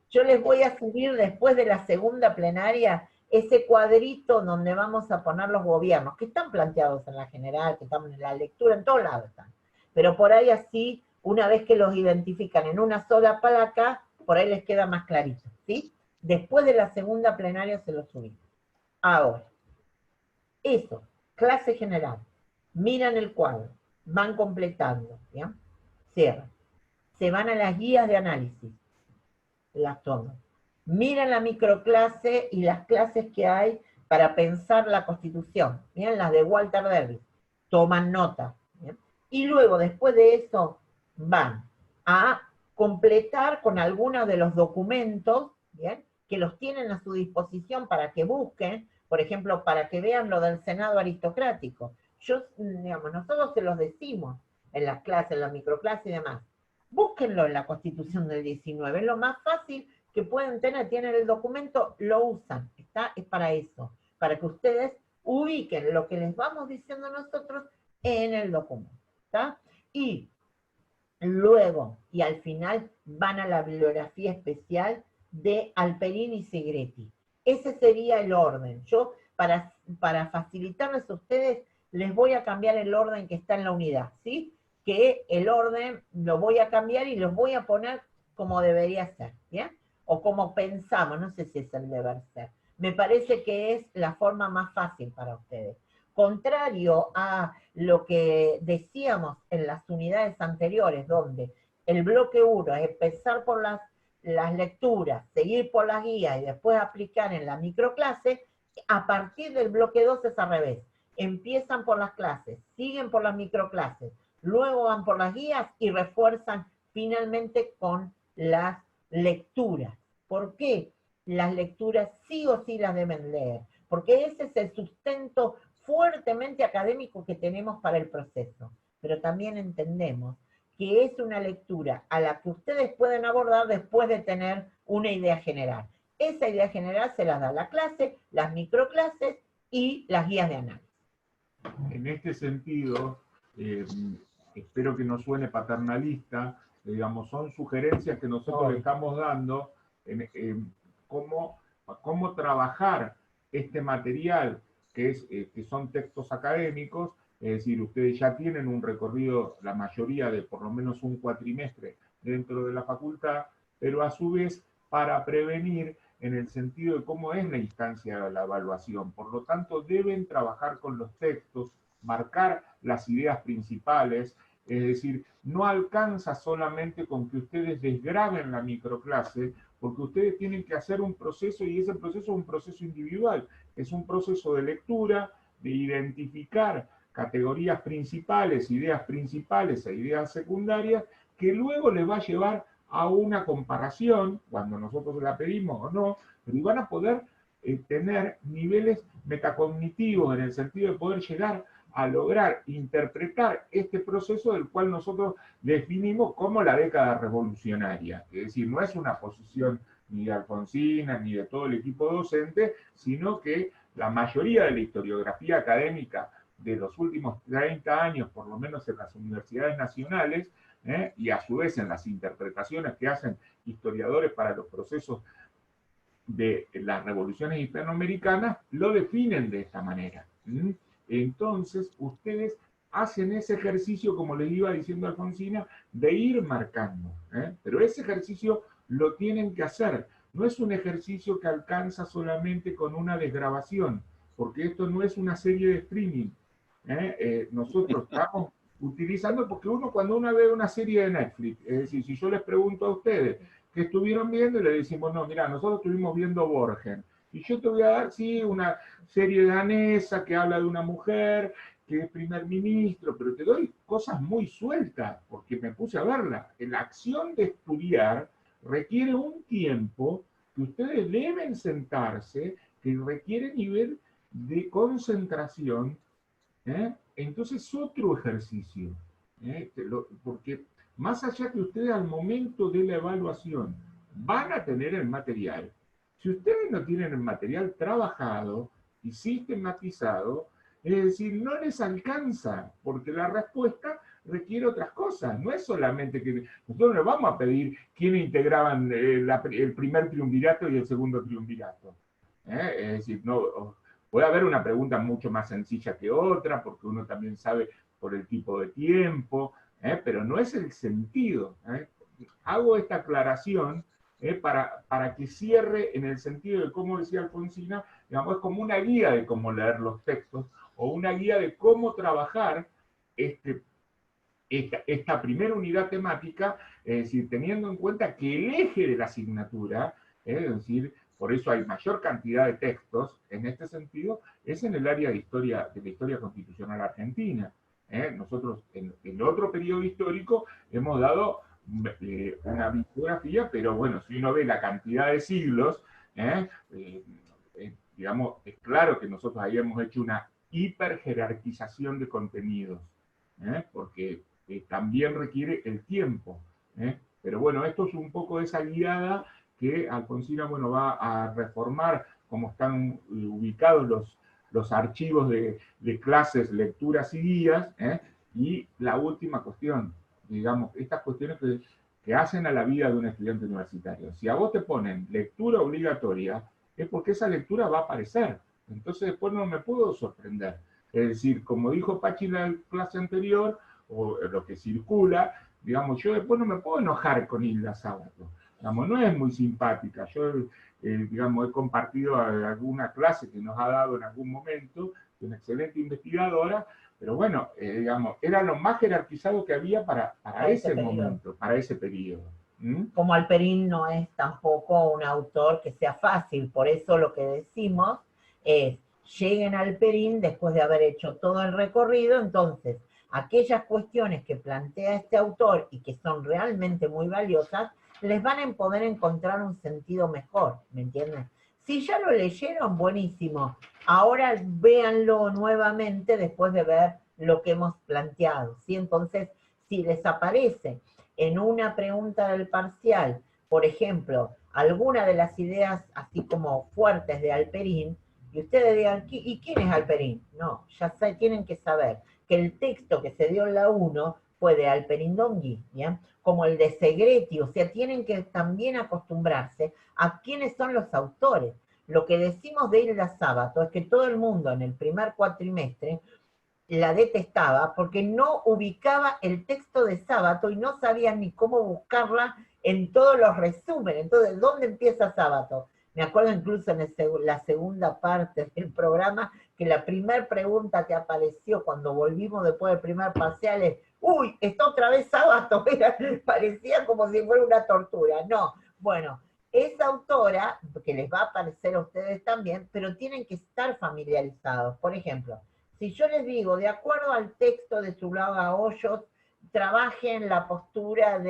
Yo les voy a subir después de la segunda plenaria ese cuadrito donde vamos a poner los gobiernos, que están planteados en la general, que están en la lectura, en todos lados están. Pero por ahí así, una vez que los identifican en una sola placa, por ahí les queda más clarito, ¿sí? Después de la segunda plenaria se los subimos. Ahora, eso, clase general, miran el cuadro, van completando, ¿bien? Cierran. Se van a las guías de análisis, las toman. Miran la microclase y las clases que hay para pensar la Constitución. Miren las de Walter Derby. Toman nota. ¿Bien? Y luego, después de eso, van a completar con algunos de los documentos, ¿bien? Que los tienen a su disposición para que busquen, por ejemplo, para que vean lo del Senado aristocrático. Nosotros se los decimos en las clases, en la microclase y demás. Búsquenlo en la Constitución del 19, es lo más fácil que pueden tener, tienen el documento, lo usan, es para eso, para que ustedes ubiquen lo que les vamos diciendo nosotros en el documento, ¿está? Y luego, y al final, van a la bibliografía especial de Alperín y Segretti. Ese sería el orden. Yo, para facilitarles a ustedes, les voy a cambiar el orden que está en la unidad, ¿sí? Que el orden lo voy a cambiar y los voy a poner como debería ser, ¿bien? O como pensamos, no sé si es el deber ser. Me parece que es la forma más fácil para ustedes. Contrario a lo que decíamos en las unidades anteriores, donde el bloque 1 es empezar por las lecturas, seguir por las guías y después aplicar en la microclase, a partir del bloque 2 es al revés. Empiezan por las clases, siguen por las microclases, luego van por las guías y refuerzan finalmente con las lecturas. ¿Por qué? Las lecturas sí o sí las deben leer, porque ese es el sustento fuertemente académico que tenemos para el proceso. Pero también entendemos que es una lectura a la que ustedes pueden abordar después de tener una idea general. Esa idea general se las da la clase, las microclases y las guías de análisis. En este sentido, espero que no suene paternalista, digamos, son sugerencias que nosotros le estamos dando en cómo trabajar este material, que son textos académicos, es decir, ustedes ya tienen un recorrido, la mayoría de por lo menos un cuatrimestre dentro de la facultad, pero a su vez para prevenir en el sentido de cómo es la instancia de la evaluación. Por lo tanto, deben trabajar con los textos, marcar las ideas principales, es decir, no alcanza solamente con que ustedes desgraben la microclase, porque ustedes tienen que hacer un proceso, y ese proceso es un proceso individual, es un proceso de lectura, de identificar categorías principales, ideas principales e ideas secundarias, que luego les va a llevar a una comparación, cuando nosotros la pedimos o no, pero van a poder tener niveles metacognitivos en el sentido de poder llegar a lograr interpretar este proceso del cual nosotros definimos como la década revolucionaria. Es decir, no es una posición ni de Alfonsina ni de todo el equipo docente, sino que la mayoría de la historiografía académica de los últimos 30 años, por lo menos en las universidades nacionales, y a su vez en las interpretaciones que hacen historiadores para los procesos de las revoluciones hispanoamericanas, lo definen de esta manera. Entonces, ustedes hacen ese ejercicio, como les iba diciendo Alfonsina, de ir marcando. Pero ese ejercicio lo tienen que hacer. No es un ejercicio que alcanza solamente con una desgrabación, porque esto no es una serie de streaming. Nosotros estamos utilizando, porque cuando uno ve una serie de Netflix, es decir, si yo les pregunto a ustedes qué estuvieron viendo y le decimos, no, mira, nosotros estuvimos viendo Borgen, y yo te voy a dar, sí, una serie danesa que habla de una mujer que es primer ministro, pero te doy cosas muy sueltas, porque me puse a verla. La acción de estudiar requiere un tiempo que ustedes deben sentarse, que requiere nivel de concentración. Entonces, otro ejercicio, porque más allá que ustedes al momento de la evaluación van a tener el material, si ustedes no tienen el material trabajado y sistematizado, es decir, no les alcanza, porque la respuesta requiere otras cosas. No es solamente que nosotros les vamos a pedir quiénes integraban el primer triunvirato y el segundo triunvirato. Es decir, no, puede haber una pregunta mucho más sencilla que otra, porque uno también sabe por el tipo de tiempo, pero no es el sentido. Hago esta aclaración para que cierre en el sentido de, como decía Alfonsina, digamos, es como una guía de cómo leer los textos, o una guía de cómo trabajar esta primera unidad temática, es decir, teniendo en cuenta que el eje de la asignatura, es decir, por eso hay mayor cantidad de textos en este sentido, es en el área de la historia constitucional argentina. Nosotros en otro periodo histórico hemos dado una bibliografía, pero bueno, si uno ve la cantidad de siglos, digamos, es claro que nosotros ahí hemos hecho una hiperjerarquización de contenidos, porque también requiere el tiempo. Pero bueno, esto es un poco de esa guiada que Alfonsina, bueno, va a reformar cómo están ubicados los archivos de clases, lecturas y guías. Y la última cuestión, digamos, estas cuestiones que hacen a la vida de un estudiante universitario. Si a vos te ponen lectura obligatoria, es porque esa lectura va a aparecer. Entonces después no me puedo sorprender. Es decir, como dijo Pachi en la clase anterior, o lo que circula, digamos, yo después no me puedo enojar con Hilda Sábato. Digamos, no es muy simpática. Yo, digamos, he compartido alguna clase que nos ha dado en algún momento, una excelente investigadora, pero bueno, digamos, era lo más jerarquizado que había para ese momento, para ese periodo. Como Alperín no es tampoco un autor que sea fácil, por eso lo que decimos es, lleguen a Alperín después de haber hecho todo el recorrido, entonces aquellas cuestiones que plantea este autor y que son realmente muy valiosas, les van a poder encontrar un sentido mejor, ¿me entienden? Si ya lo leyeron, buenísimo. Ahora véanlo nuevamente después de ver lo que hemos planteado, ¿sí? Entonces, si les aparece en una pregunta del parcial, por ejemplo, alguna de las ideas así como fuertes de Alperín, y ustedes digan, ¿y quién es Alperín? No, ya tienen que saber que el texto que se dio en la 1 fue de Alperín Dongui, ¿bien? Como el de Segretti, o sea, tienen que también acostumbrarse a quiénes son los autores. Lo que decimos de Hilda Sábato es que todo el mundo en el primer cuatrimestre la detestaba porque no ubicaba el texto de Sábato y no sabía ni cómo buscarla en todos los resúmenes. Entonces, ¿dónde empieza Sábato? Me acuerdo incluso en la segunda parte del programa que la primera pregunta que apareció cuando volvimos después del primer parcial es, uy, está otra vez Sábato. Parecía como si fuera una tortura. No, bueno, esa autora, que les va a aparecer a ustedes también, pero tienen que estar familiarizados. Por ejemplo, si yo les digo, de acuerdo al texto de Zuloaga Hoyos, trabajen la postura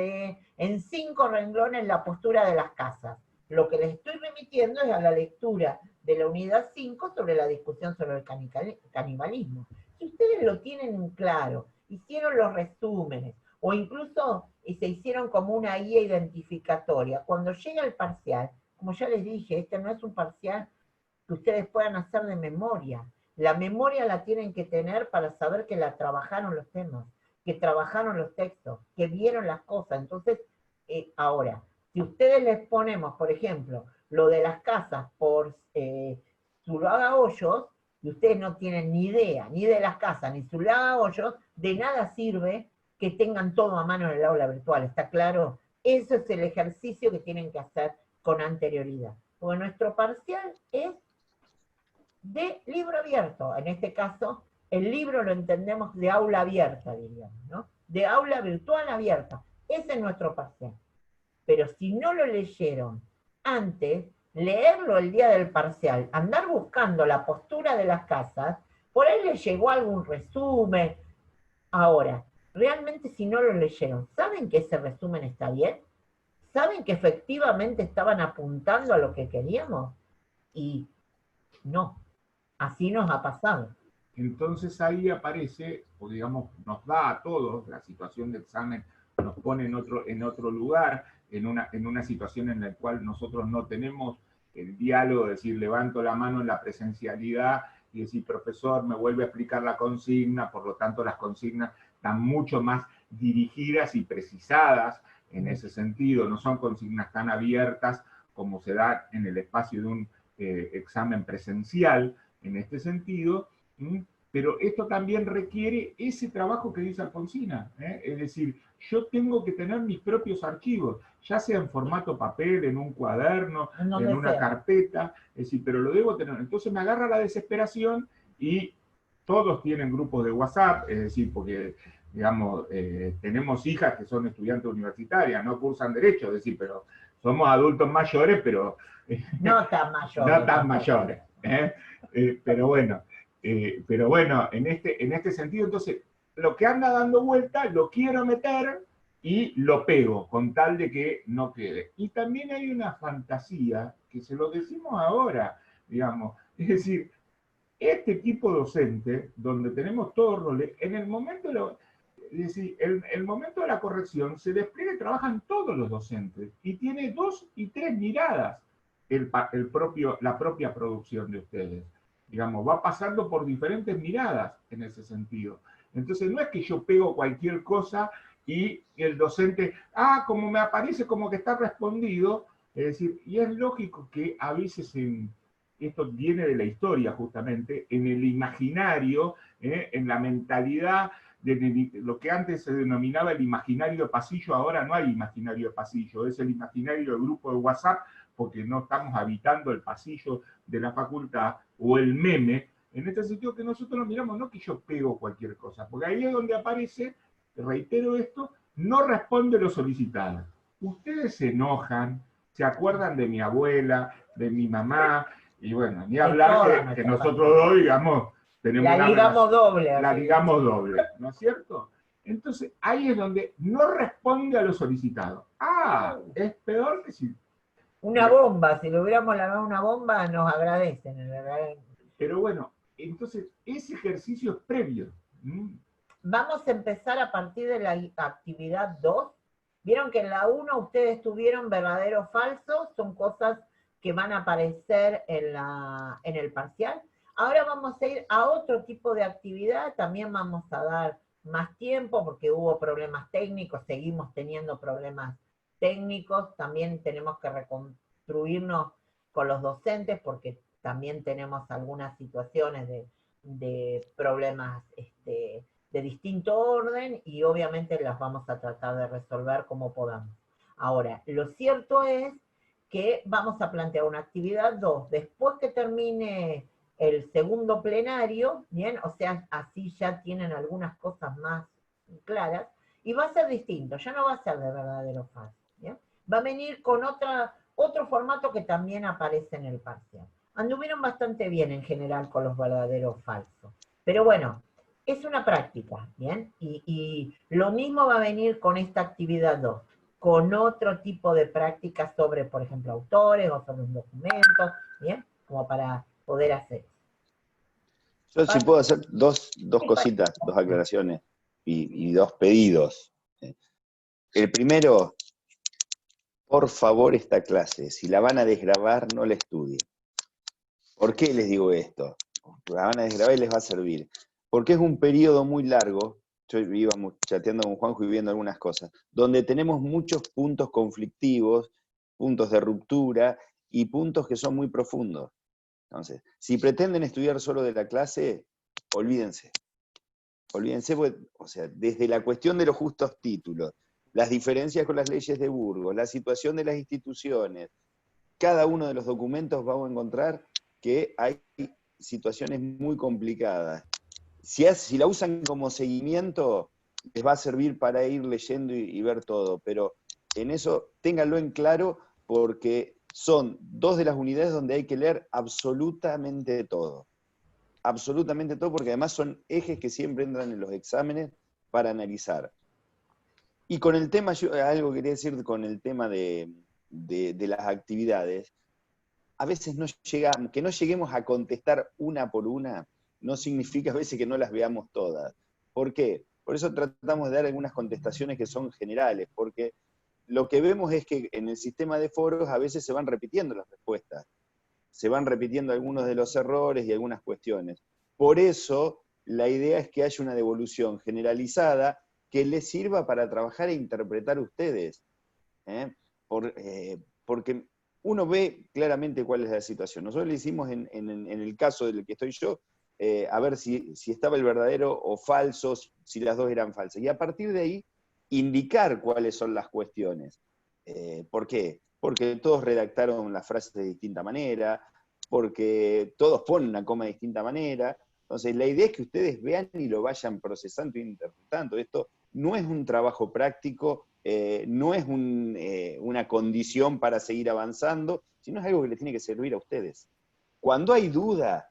en 5 renglones, la postura de las casas. Lo que les estoy remitiendo es a la lectura de la unidad 5 sobre la discusión sobre el canibalismo. Si ustedes lo tienen en claro, hicieron los resúmenes, o incluso se hicieron como una guía identificatoria, cuando llega el parcial, como ya les dije, este no es un parcial que ustedes puedan hacer de memoria. La memoria la tienen que tener para saber que la trabajaron los temas, que trabajaron los textos, que vieron las cosas. Entonces, ahora, si ustedes les ponemos, por ejemplo, lo de las casas por Zuluaga Hoyos, y ustedes no tienen ni idea, ni de las casas, ni Zuluaga Hoyos, de nada sirve que tengan todo a mano en el aula virtual, ¿está claro? Eso es el ejercicio que tienen que hacer con anterioridad. Porque nuestro parcial es de libro abierto. En este caso, el libro lo entendemos de aula abierta, diríamos, ¿no? De aula virtual abierta. Ese es nuestro parcial. Pero si no lo leyeron antes, leerlo el día del parcial, andar buscando la postura de las casas, por ahí les llegó algún resumen. Ahora, realmente si no lo leyeron, ¿saben que ese resumen está bien? ¿Saben que efectivamente estaban apuntando a lo que queríamos? Y no, así nos ha pasado. Entonces ahí aparece, o digamos, nos da a todos, la situación de examen nos pone en otro lugar, en una situación en la cual nosotros no tenemos el diálogo, de decir, levanto la mano en la presencialidad y decir, profesor, me vuelve a explicar la consigna, por lo tanto las consignas están mucho más dirigidas y precisadas en ese sentido, no son consignas tan abiertas como se da en el espacio de un examen presencial, en este sentido, pero esto también requiere ese trabajo que dice Alfonsina, es decir, yo tengo que tener mis propios archivos, ya sea en formato papel, en un cuaderno, en una carpeta, es decir, pero lo debo tener. Entonces me agarra la desesperación y todos tienen grupos de WhatsApp, es decir, porque, digamos, tenemos hijas que son estudiantes universitarias, no cursan Derecho, es decir, pero somos adultos mayores, pero... no tan mayores. No tan mayores, pero bueno, en este sentido, entonces, lo que anda dando vuelta, lo quiero meter y lo pego, con tal de que no quede. Y también hay una fantasía, que se lo decimos ahora, digamos, es decir, este equipo docente, donde tenemos todos roles, en el momento es decir, el momento de la corrección se despliega y trabajan todos los docentes, y tiene 2 y 3 miradas la propia producción de ustedes. Digamos, va pasando por diferentes miradas en ese sentido. Entonces, no es que yo pego cualquier cosa y el docente, como me aparece como que está respondido, es decir, y es lógico que a veces esto viene de la historia justamente, en el imaginario, en la mentalidad de lo que antes se denominaba el imaginario de pasillo, ahora no hay imaginario de pasillo, es el imaginario del grupo de WhatsApp, porque no estamos habitando el pasillo de la facultad, o el meme, en este sentido que nosotros lo miramos, no que yo pego cualquier cosa, porque ahí es donde aparece, reitero esto, no responde lo solicitado. Ustedes se enojan, se acuerdan de mi abuela, de mi mamá, y bueno, ni hablar que nosotros dos, digamos, tenemos la digamos doble. La digamos doble, ¿no es cierto? Entonces, ahí es donde no responde a lo solicitado. Es peor que si... Una bomba, si le hubiéramos lanzado una bomba, nos agradecen. Pero bueno, entonces, ese ejercicio es previo. Vamos a empezar a partir de la actividad 2. Vieron que en la 1 ustedes tuvieron verdadero o falso, son cosas que van a aparecer en el parcial. Ahora vamos a ir a otro tipo de actividad, también vamos a dar más tiempo porque hubo problemas técnicos, seguimos teniendo problemas técnicos, también tenemos que reconstruirnos con los docentes porque también tenemos algunas situaciones de problemas de distinto orden y obviamente las vamos a tratar de resolver como podamos. Ahora, lo cierto es que vamos a plantear una actividad 2, después que termine el segundo plenario, ¿bien? O sea, así ya tienen algunas cosas más claras, y va a ser distinto, ya no va a ser de verdadero falso, ¿bien? Va a venir con otro formato que también aparece en el parcial. Anduvieron bastante bien en general con los verdaderos falsos, pero bueno, es una práctica, ¿bien? Y lo mismo va a venir con esta actividad 2, con otro tipo de prácticas sobre, por ejemplo, autores o sobre un documento, ¿bien? Como para poder hacer. Yo sí puedo hacer dos cositas, 2 aclaraciones y 2 pedidos. El primero, por favor, esta clase, si la van a desgrabar, no la estudien. ¿Por qué les digo esto? la van a desgravar y les va a servir. Porque es un periodo muy largo, yo íbamos chateando con Juanjo y viendo algunas cosas, donde tenemos muchos puntos conflictivos, puntos de ruptura y puntos que son muy profundos. Entonces, si pretenden estudiar solo de la clase, olvídense. Olvídense, o sea, desde la cuestión de los justos títulos, las diferencias con las leyes de Burgos, la situación de las instituciones, cada uno de los documentos vamos a encontrar que hay situaciones muy complicadas. Si la usan como seguimiento, les va a servir para ir leyendo y ver todo, pero en eso ténganlo en claro porque son 2 de las unidades donde hay que leer absolutamente todo. Absolutamente todo, porque además son ejes que siempre entran en los exámenes para analizar. Y con el tema, yo algo quería decir con el tema de las actividades, a veces que no lleguemos a contestar una por una, no significa a veces que no las veamos todas. ¿Por qué? Por eso tratamos de dar algunas contestaciones que son generales, porque lo que vemos es que en el sistema de foros a veces se van repitiendo las respuestas, se van repitiendo algunos de los errores y algunas cuestiones. Por eso, la idea es que haya una devolución generalizada que les sirva para trabajar e interpretar ustedes. Porque uno ve claramente cuál es la situación. Nosotros le hicimos en el caso del que estoy yo, a ver si estaba el verdadero o falso, si las dos eran falsas. Y a partir de ahí, indicar cuáles son las cuestiones. ¿Por qué? Porque todos redactaron las frases de distinta manera, porque todos ponen una coma de distinta manera. Entonces, la idea es que ustedes vean y lo vayan procesando e interpretando. Esto no es un trabajo práctico, no es una condición para seguir avanzando, sino es algo que les tiene que servir a ustedes. Cuando hay duda,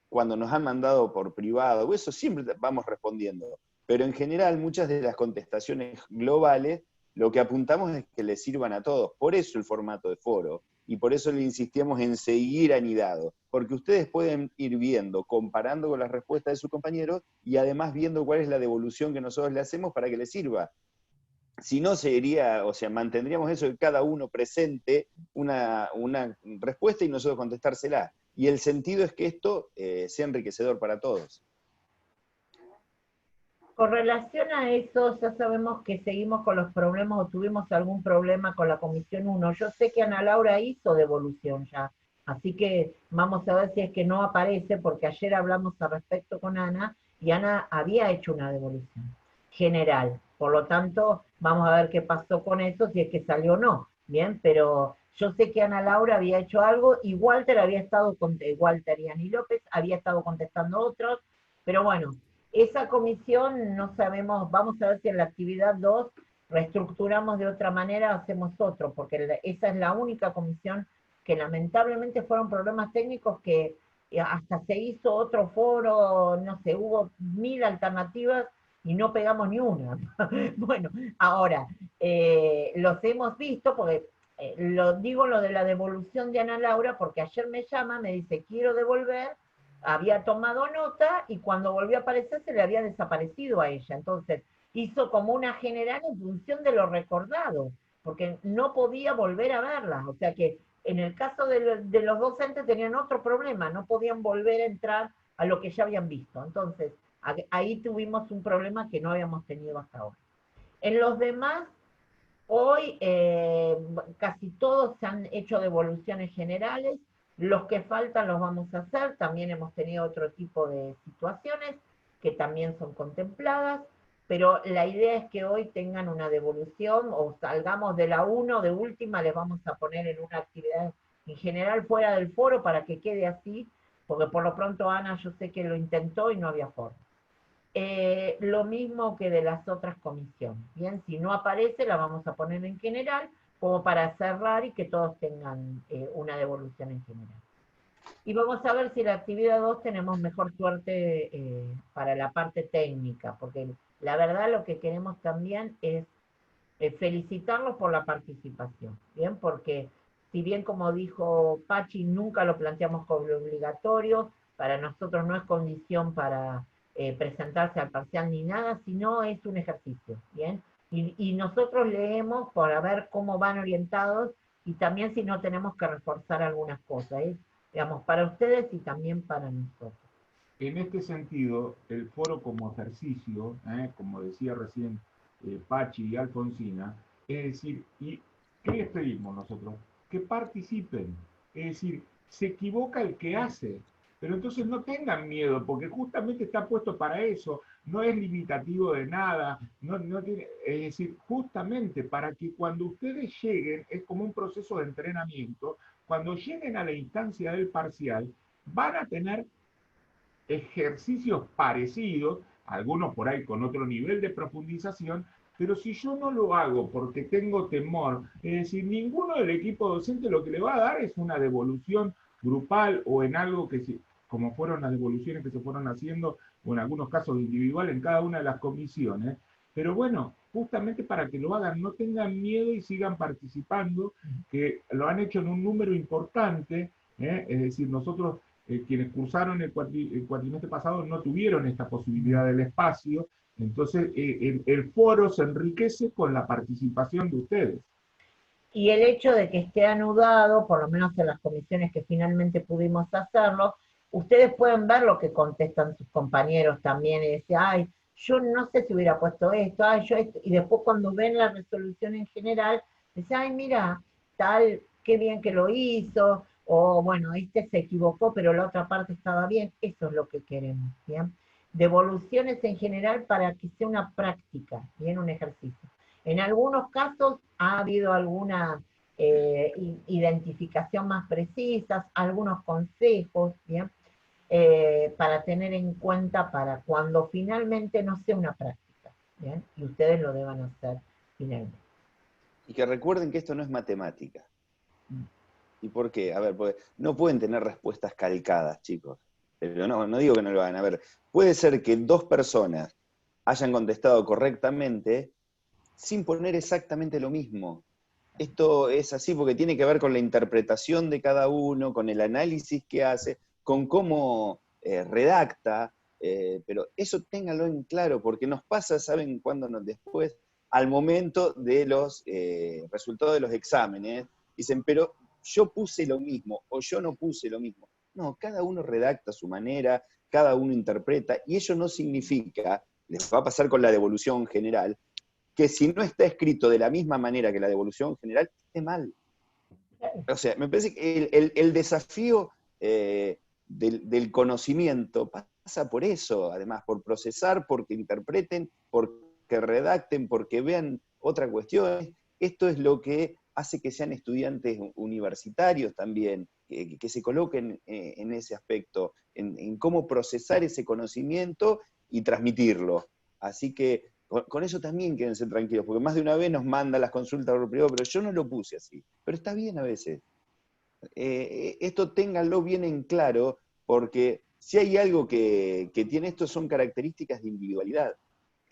cuando nos han mandado por privado, eso siempre vamos respondiendo, pero en general muchas de las contestaciones globales lo que apuntamos es que les sirvan a todos, por eso el formato de foro, y por eso le insistimos en seguir anidado, porque ustedes pueden ir viendo, comparando con las respuestas de sus compañeros, y además viendo cuál es la devolución que nosotros le hacemos para que les sirva. Si no, sería, o sea, mantendríamos eso de cada uno presente una respuesta y nosotros contestársela. Y el sentido es que esto sea enriquecedor para todos. Con relación a eso, ya sabemos que seguimos con los problemas o tuvimos algún problema con la Comisión 1. Yo sé que Ana Laura hizo devolución ya, así que vamos a ver si es que no aparece, porque ayer hablamos al respecto con Ana, y Ana había hecho una devolución general. Por lo tanto, vamos a ver qué pasó con eso, si es que salió o no. Bien, pero yo sé que Ana Laura había hecho algo, y Walter Walter y Ani López había estado contestando otros, pero bueno, esa comisión no sabemos, vamos a ver si en la actividad 2 reestructuramos de otra manera, hacemos otro, porque esa es la única comisión que lamentablemente fueron problemas técnicos que hasta se hizo otro foro, no sé, hubo 1000 alternativas y no pegamos ni una. Bueno, ahora, los hemos visto, porque lo digo lo de la devolución de Ana Laura, porque ayer me llama, me dice, quiero devolver, había tomado nota y cuando volvió a aparecer se le había desaparecido a ella. Entonces hizo como una general en función de lo recordado, porque no podía volver a verla. O sea que en el caso de los docentes tenían otro problema, no podían volver a entrar a lo que ya habían visto. Entonces ahí tuvimos un problema que no habíamos tenido hasta ahora. En los demás, hoy casi todos se han hecho devoluciones generales. Los que faltan los vamos a hacer. También hemos tenido otro tipo de situaciones que también son contempladas, pero la idea es que hoy tengan una devolución o salgamos de la 1, de última les vamos a poner en una actividad en general fuera del foro para que quede así, porque por lo pronto Ana yo sé que lo intentó y no había forma. Lo mismo que de las otras comisiones. Bien, si no aparece la vamos a poner en general como para cerrar y que todos tengan una devolución en general. Y vamos a ver si la actividad 2 tenemos mejor suerte para la parte técnica, porque la verdad lo que queremos también es felicitarlos por la participación, ¿bien? Porque si bien como dijo Pachi, nunca lo planteamos como obligatorio, para nosotros no es condición para presentarse al parcial ni nada, sino es un ejercicio, ¿bien? Y nosotros leemos para ver cómo van orientados y también si no tenemos que reforzar algunas cosas. digamos, para ustedes y también para nosotros. En este sentido, el foro como ejercicio, como decía recién Pachi y Alfonsina, es decir, ¿y qué les pedimos nosotros? Que participen. Es decir, se equivoca el que hace, pero entonces no tengan miedo, porque justamente está puesto para eso, no es limitativo de nada, no tiene, es decir, justamente para que cuando ustedes lleguen, es como un proceso de entrenamiento, cuando lleguen a la instancia del parcial, van a tener ejercicios parecidos, algunos por ahí con otro nivel de profundización, pero si yo no lo hago porque tengo temor, es decir, ninguno del equipo docente lo que le va a dar es una devolución grupal o en algo que, como fueron las devoluciones que se fueron haciendo, o en algunos casos individual en cada una de las comisiones, pero bueno, justamente para que lo hagan, no tengan miedo y sigan participando, que lo han hecho en un número importante, es decir, nosotros quienes cursaron el cuatrimestre pasado no tuvieron esta posibilidad del espacio, entonces el foro se enriquece con la participación de ustedes. Y el hecho de que esté anudado, por lo menos en las comisiones que finalmente pudimos hacerlo, ustedes pueden ver lo que contestan sus compañeros también y decir, ay, yo no sé si hubiera puesto esto, ay, yo esto, y después cuando ven la resolución en general, dicen, ay, mira, tal, qué bien que lo hizo, o bueno, este se equivocó, pero la otra parte estaba bien, eso es lo que queremos, ¿bien? Devoluciones en general para que sea una práctica, bien, un ejercicio. En algunos casos ha habido alguna identificación más precisa, algunos consejos, ¿bien? Para tener en cuenta para cuando finalmente no sea una práctica, ¿bien? Y ustedes lo deban hacer finalmente. Y que recuerden que esto no es matemática. ¿Y por qué? A ver, porque no pueden tener respuestas calcadas, chicos. Pero no digo que no lo hagan. A ver, puede ser que 2 personas hayan contestado correctamente sin poner exactamente lo mismo. Esto es así porque tiene que ver con la interpretación de cada uno, con el análisis que hace, con cómo redacta, pero eso ténganlo en claro, porque nos pasa, ¿saben cuándo? Después, al momento de los resultados de los exámenes, dicen, pero yo puse lo mismo, o yo no puse lo mismo. No, cada uno redacta a su manera, cada uno interpreta, y eso no significa, les va a pasar con la devolución general, que si no está escrito de la misma manera que la devolución general, esté mal. O sea, me parece que el desafío del conocimiento pasa por eso, además, por procesar, porque interpreten, porque redacten, porque vean otra cuestión. Esto es lo que hace que sean estudiantes universitarios también, que se coloquen en ese aspecto, en cómo procesar ese conocimiento y transmitirlo. Así que con eso también quédense tranquilos, porque más de una vez nos manda las consultas por privado, pero yo no lo puse así. Pero está bien a veces. Esto ténganlo bien en claro, porque si hay algo que tiene esto son características de individualidad.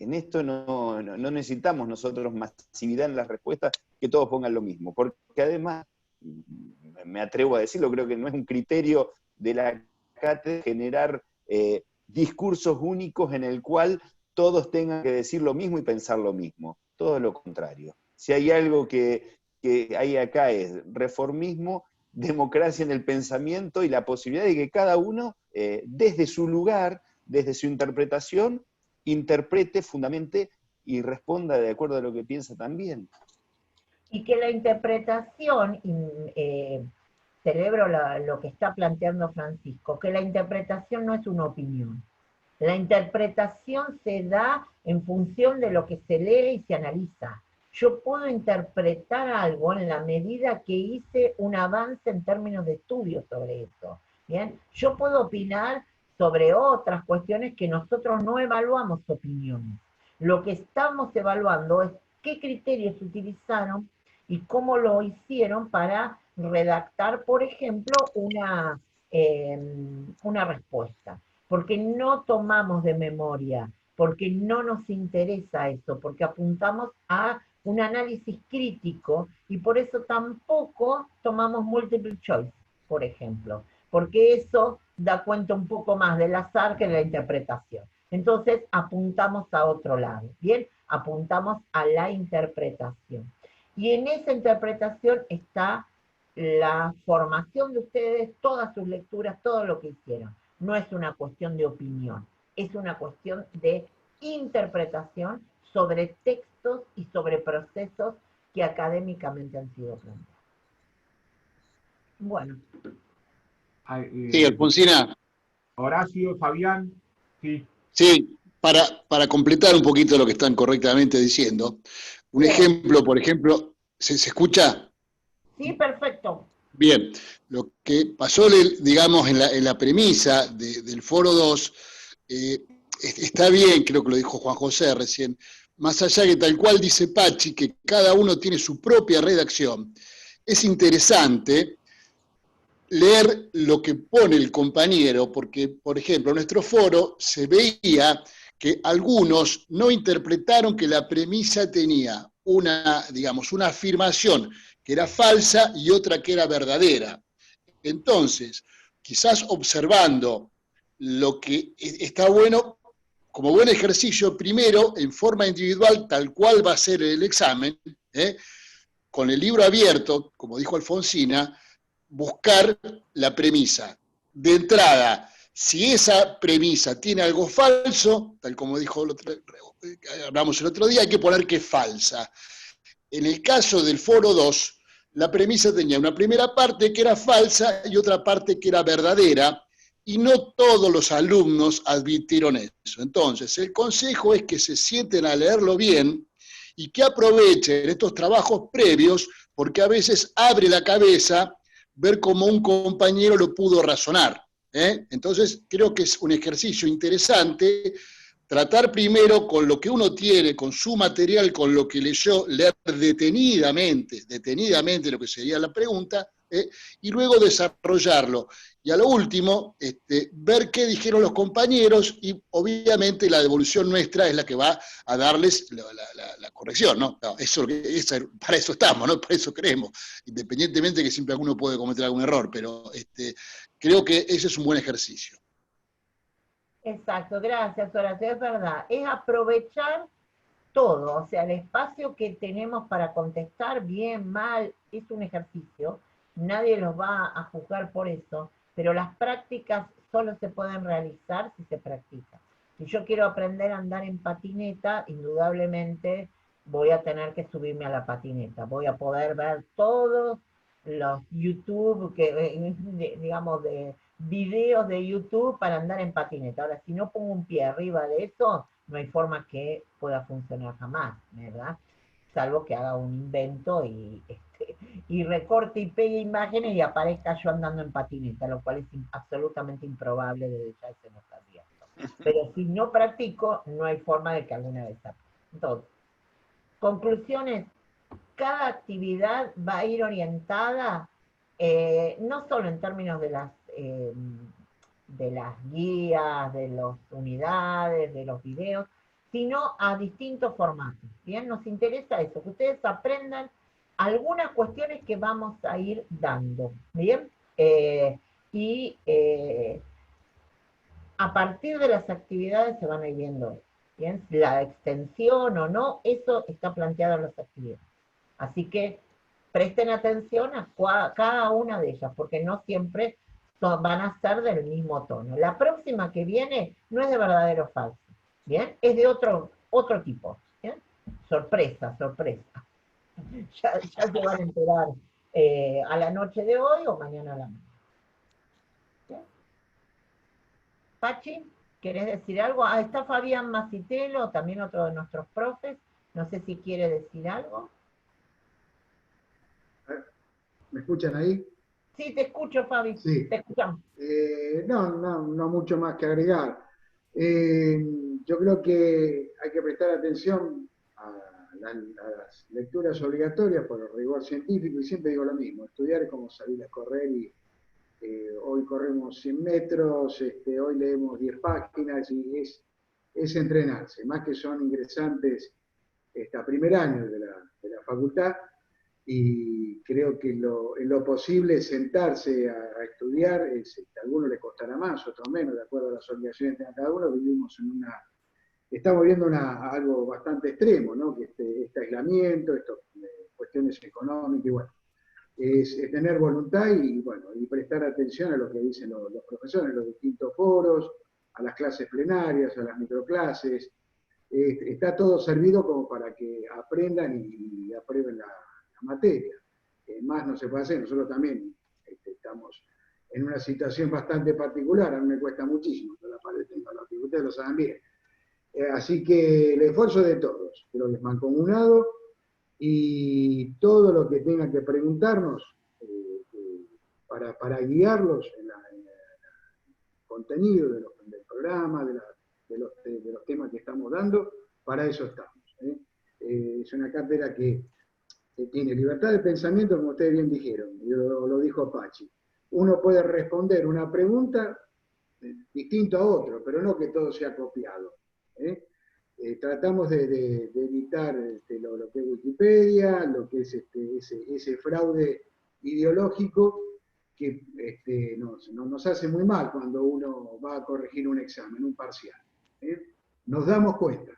En esto no necesitamos nosotros masividad en las respuestas, que todos pongan lo mismo, porque además, me atrevo a decirlo, creo que no es un criterio de la cátedra generar discursos únicos en el cual todos tengan que decir lo mismo y pensar lo mismo, todo lo contrario. Si hay algo que hay acá es reformismo, democracia en el pensamiento y la posibilidad de que cada uno, desde su lugar, desde su interpretación, interprete, fundamente y responda de acuerdo a lo que piensa también. Y que la interpretación, celebro lo que está planteando Francisco, que la interpretación no es una opinión. La interpretación se da en función de lo que se lee y se analiza. Yo puedo interpretar algo en la medida que hice un avance en términos de estudio sobre eso. ¿Bien? Yo puedo opinar sobre otras cuestiones que nosotros no evaluamos opiniones. Lo que estamos evaluando es qué criterios utilizaron y cómo lo hicieron para redactar, por ejemplo, una respuesta. Porque no tomamos de memoria, porque no nos interesa eso, porque apuntamos a un análisis crítico y por eso tampoco tomamos multiple choice, por ejemplo, porque eso da cuenta un poco más del azar que de la interpretación. Entonces apuntamos a otro lado, ¿bien? Apuntamos a la interpretación. Y en esa interpretación está la formación de ustedes, todas sus lecturas, todo lo que hicieron. No es una cuestión de opinión, es una cuestión de interpretación sobre textos y sobre procesos que académicamente han sido planteados. Bueno. Sí, Alfonsina. Horacio, Fabián, sí. Sí, para completar un poquito lo que están correctamente diciendo, un ejemplo, por ejemplo, ¿se escucha? Sí, perfecto. Bien, lo que pasó, digamos, en la premisa del Foro 2, está bien, creo que lo dijo Juan José recién, más allá que tal cual dice Pachi, que cada uno tiene su propia redacción, es interesante leer lo que pone el compañero, porque, por ejemplo, en nuestro foro se veía que algunos no interpretaron que la premisa tenía una, digamos, una afirmación que era falsa y otra que era verdadera. Entonces, quizás observando lo que está bueno, como buen ejercicio, primero, en forma individual, tal cual va a ser el examen, con el libro abierto, como dijo Alfonsina, buscar la premisa. De entrada, si esa premisa tiene algo falso, tal como hablamos el otro día, hay que poner que es falsa. En el caso del Foro 2, la premisa tenía una primera parte que era falsa y otra parte que era verdadera, y no todos los alumnos advirtieron eso. Entonces, el consejo es que se sienten a leerlo bien y que aprovechen estos trabajos previos, porque a veces abre la cabeza ver cómo un compañero lo pudo razonar. Entonces, creo que es un ejercicio interesante tratar primero con lo que uno tiene, con su material, con lo que leyó, leer detenidamente lo que sería la pregunta, y luego desarrollarlo. Y a lo último, ver qué dijeron los compañeros, y obviamente la devolución nuestra es la que va a darles la corrección, ¿no? Para eso estamos, ¿no? Para eso creemos, independientemente que siempre alguno puede cometer algún error, pero creo que ese es un buen ejercicio. Exacto, gracias, Horacio, es verdad. Es aprovechar todo, o sea, el espacio que tenemos para contestar bien, mal, es un ejercicio. Nadie los va a juzgar por eso, pero las prácticas solo se pueden realizar si se practica. Si yo quiero aprender a andar en patineta, indudablemente voy a tener que subirme a la patineta. Voy a poder ver todos los YouTube, digamos, de videos de YouTube para andar en patineta. Ahora, si no pongo un pie arriba de eso, no hay forma que pueda funcionar jamás, ¿verdad? Salvo que haga un invento y recorte y pegue imágenes y aparezca yo andando en patineta, lo cual es absolutamente improbable desde ya se nos abierto. Pero si no practico, no hay forma de que alguna vez aprenda. Entonces, conclusiones, cada actividad va a ir orientada, no solo en términos de las guías, de las unidades, de los videos, sino a distintos formatos. Bien, nos interesa eso, que ustedes aprendan algunas cuestiones que vamos a ir dando. Bien, a partir de las actividades se van a ir viendo. Bien, la extensión o no, eso está planteado en las actividades. Así que presten atención a cada una de ellas, porque no siempre van a ser del mismo tono. La próxima que viene no es de verdadero o falso, ¿bien? Es de otro tipo, ¿bien? Sorpresa, sorpresa. Ya se van a enterar a la noche de hoy o mañana a la mañana. ¿Bien? Pachi, ¿querés decir algo? Ah, está Fabián Macitelo, también otro de nuestros profes. No sé si quiere decir algo. ¿Me escuchan ahí? Sí, te escucho, Fabi. Sí. Te escuchamos. No mucho más que agregar. Yo creo que hay que prestar atención a las lecturas obligatorias por el rigor científico, y siempre digo lo mismo: estudiar es como salir a correr y hoy corremos 100 metros, hoy leemos 10 páginas, y es entrenarse, más que son ingresantes a primer año de la facultad. Y creo que en lo posible sentarse a estudiar, a algunos les costará más, otros menos, de acuerdo a las obligaciones que tenga cada uno. Estamos viendo algo bastante extremo, ¿no? Que este aislamiento, cuestiones económicas, y bueno. es tener voluntad y, bueno, y prestar atención a lo que dicen los profesores, los distintos foros, a las clases plenarias, a las microclases. Está todo servido como para que aprendan y aprueben la materia. Más no se puede hacer, nosotros también estamos en una situación bastante particular, a mí me cuesta muchísimo la parte tecnológica, ustedes lo saben bien. Así que el esfuerzo de todos, creo que es mancomunado, y todo lo que tengan que preguntarnos para guiarlos en el contenido del programa, de los temas que estamos dando, para eso estamos. Es una cátedra que tiene libertad de pensamiento, como ustedes bien dijeron, y lo dijo Pachi. Uno puede responder una pregunta distinto a otro, pero no que todo sea copiado. Tratamos de evitar lo que es Wikipedia, lo que es ese fraude ideológico que nos hace muy mal cuando uno va a corregir un examen, un parcial. Nos damos cuenta.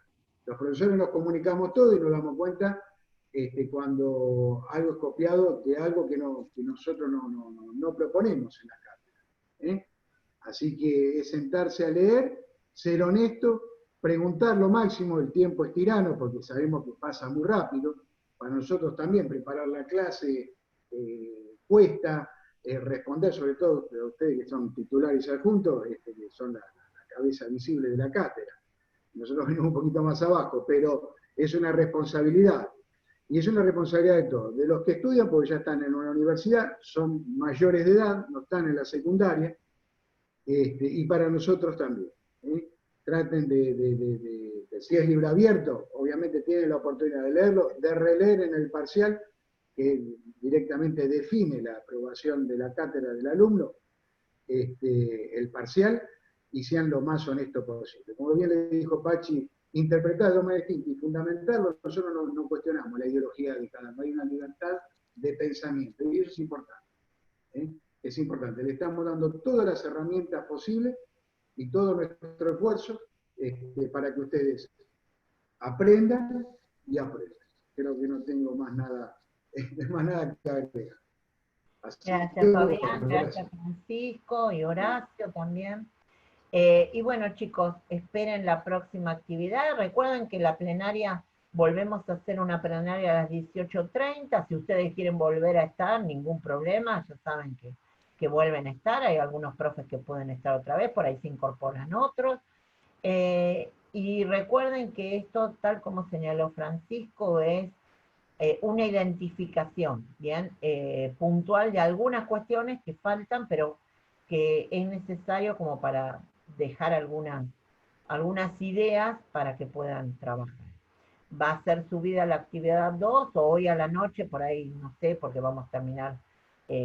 Los profesores nos comunicamos todo y nos damos cuenta cuando algo es copiado de algo que nosotros no proponemos en la cátedra. Así que es sentarse a leer, ser honesto, preguntar lo máximo, el tiempo es tirano, porque sabemos que pasa muy rápido. Para nosotros también preparar la clase cuesta, responder, sobre todo a ustedes que son titulares adjuntos, que son la cabeza visible de la cátedra. Nosotros venimos un poquito más abajo, pero es una responsabilidad. Y es una responsabilidad de todos, de los que estudian, porque ya están en una universidad, son mayores de edad, no están en la secundaria, y para nosotros también. Traten si es libro abierto, obviamente tienen la oportunidad de leerlo, de releer en el parcial, que directamente define la aprobación de la cátedra del alumno, el parcial, y sean lo más honestos posible. Como bien le dijo Pachi, interpretar de manera distinta y fundamentarlo, nosotros no cuestionamos la ideología de cada uno, hay una libertad de pensamiento, y eso es importante. Es importante, le estamos dando todas las herramientas posibles y todo nuestro esfuerzo para que ustedes aprendan y aprendan. Creo que no tengo más nada que agregar. Gracias, Fabián, gracias Francisco y Horacio también. Y bueno, chicos, esperen la próxima actividad. Recuerden que la plenaria, volvemos a hacer una plenaria a las 18:30. Si ustedes quieren volver a estar, ningún problema. Ya saben que vuelven a estar. Hay algunos profes que pueden estar otra vez, por ahí se incorporan otros. Y recuerden que esto, tal como señaló Francisco, es una identificación, ¿bien? Puntual de algunas cuestiones que faltan, pero que es necesario como para dejar algunas ideas para que puedan trabajar. Va a ser subida la actividad 2 o hoy a la noche, por ahí no sé, porque vamos a terminar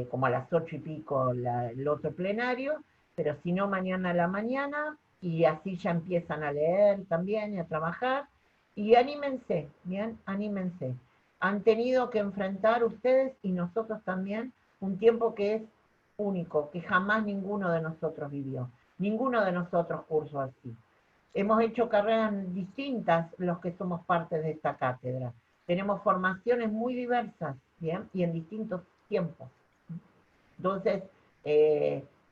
como a las 8:00 el otro plenario, pero si no mañana a la mañana, y así ya empiezan a leer también y a trabajar, y anímense, bien, anímense. Han tenido que enfrentar ustedes y nosotros también un tiempo que es único, que jamás ninguno de nosotros vivió. Ninguno de nosotros cursó así. Hemos hecho carreras distintas los que somos parte de esta cátedra. Tenemos formaciones muy diversas, ¿bien? Y en distintos tiempos. Entonces,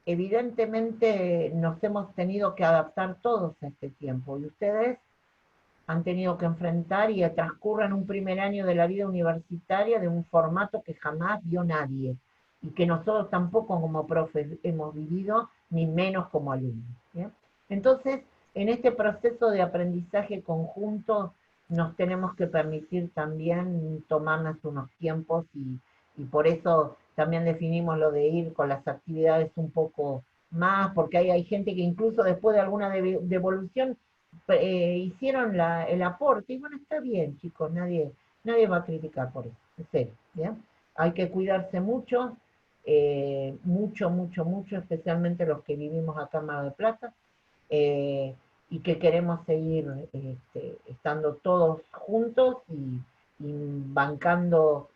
evidentemente nos hemos tenido que adaptar todos a este tiempo. Y ustedes han tenido que enfrentar y transcurren un primer año de la vida universitaria de un formato que jamás vio nadie y que nosotros tampoco como profes hemos vivido, ni menos como alumnos. ¿Bien? Entonces, en este proceso de aprendizaje conjunto nos tenemos que permitir también tomarnos unos tiempos y por eso también definimos lo de ir con las actividades un poco más, porque hay gente que incluso después de alguna devolución hicieron el aporte, y bueno, está bien, chicos, nadie va a criticar por eso, en serio, ¿bien? Hay que cuidarse mucho, mucho, especialmente los que vivimos acá en Mar del Plata, y que queremos seguir estando todos juntos y bancando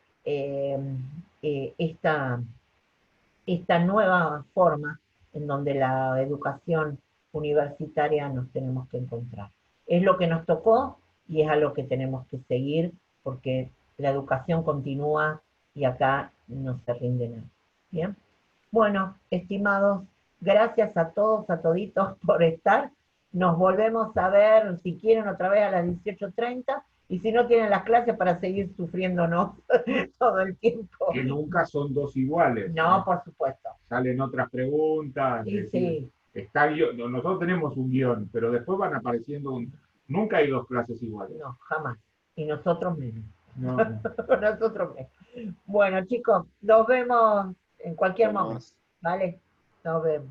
esta nueva forma en donde la educación universitaria nos tenemos que encontrar. Es lo que nos tocó y es a lo que tenemos que seguir porque la educación continúa y acá no se rinde nada. Bien. Bueno, estimados, gracias a todos, a toditos por estar. Nos volvemos a ver, si quieren, otra vez a las 18:30, y si no tienen las clases para seguir sufriéndonos todo el tiempo. Que nunca son dos iguales. No, por supuesto. Salen otras preguntas. Sí, decir, sí. está nosotros tenemos un guión, pero después van apareciendo nunca hay dos clases iguales. No, jamás. Y nosotros menos. No. Nosotros menos. Bueno, chicos, nos vemos en cualquier momento. ¿Vale? Nos vemos.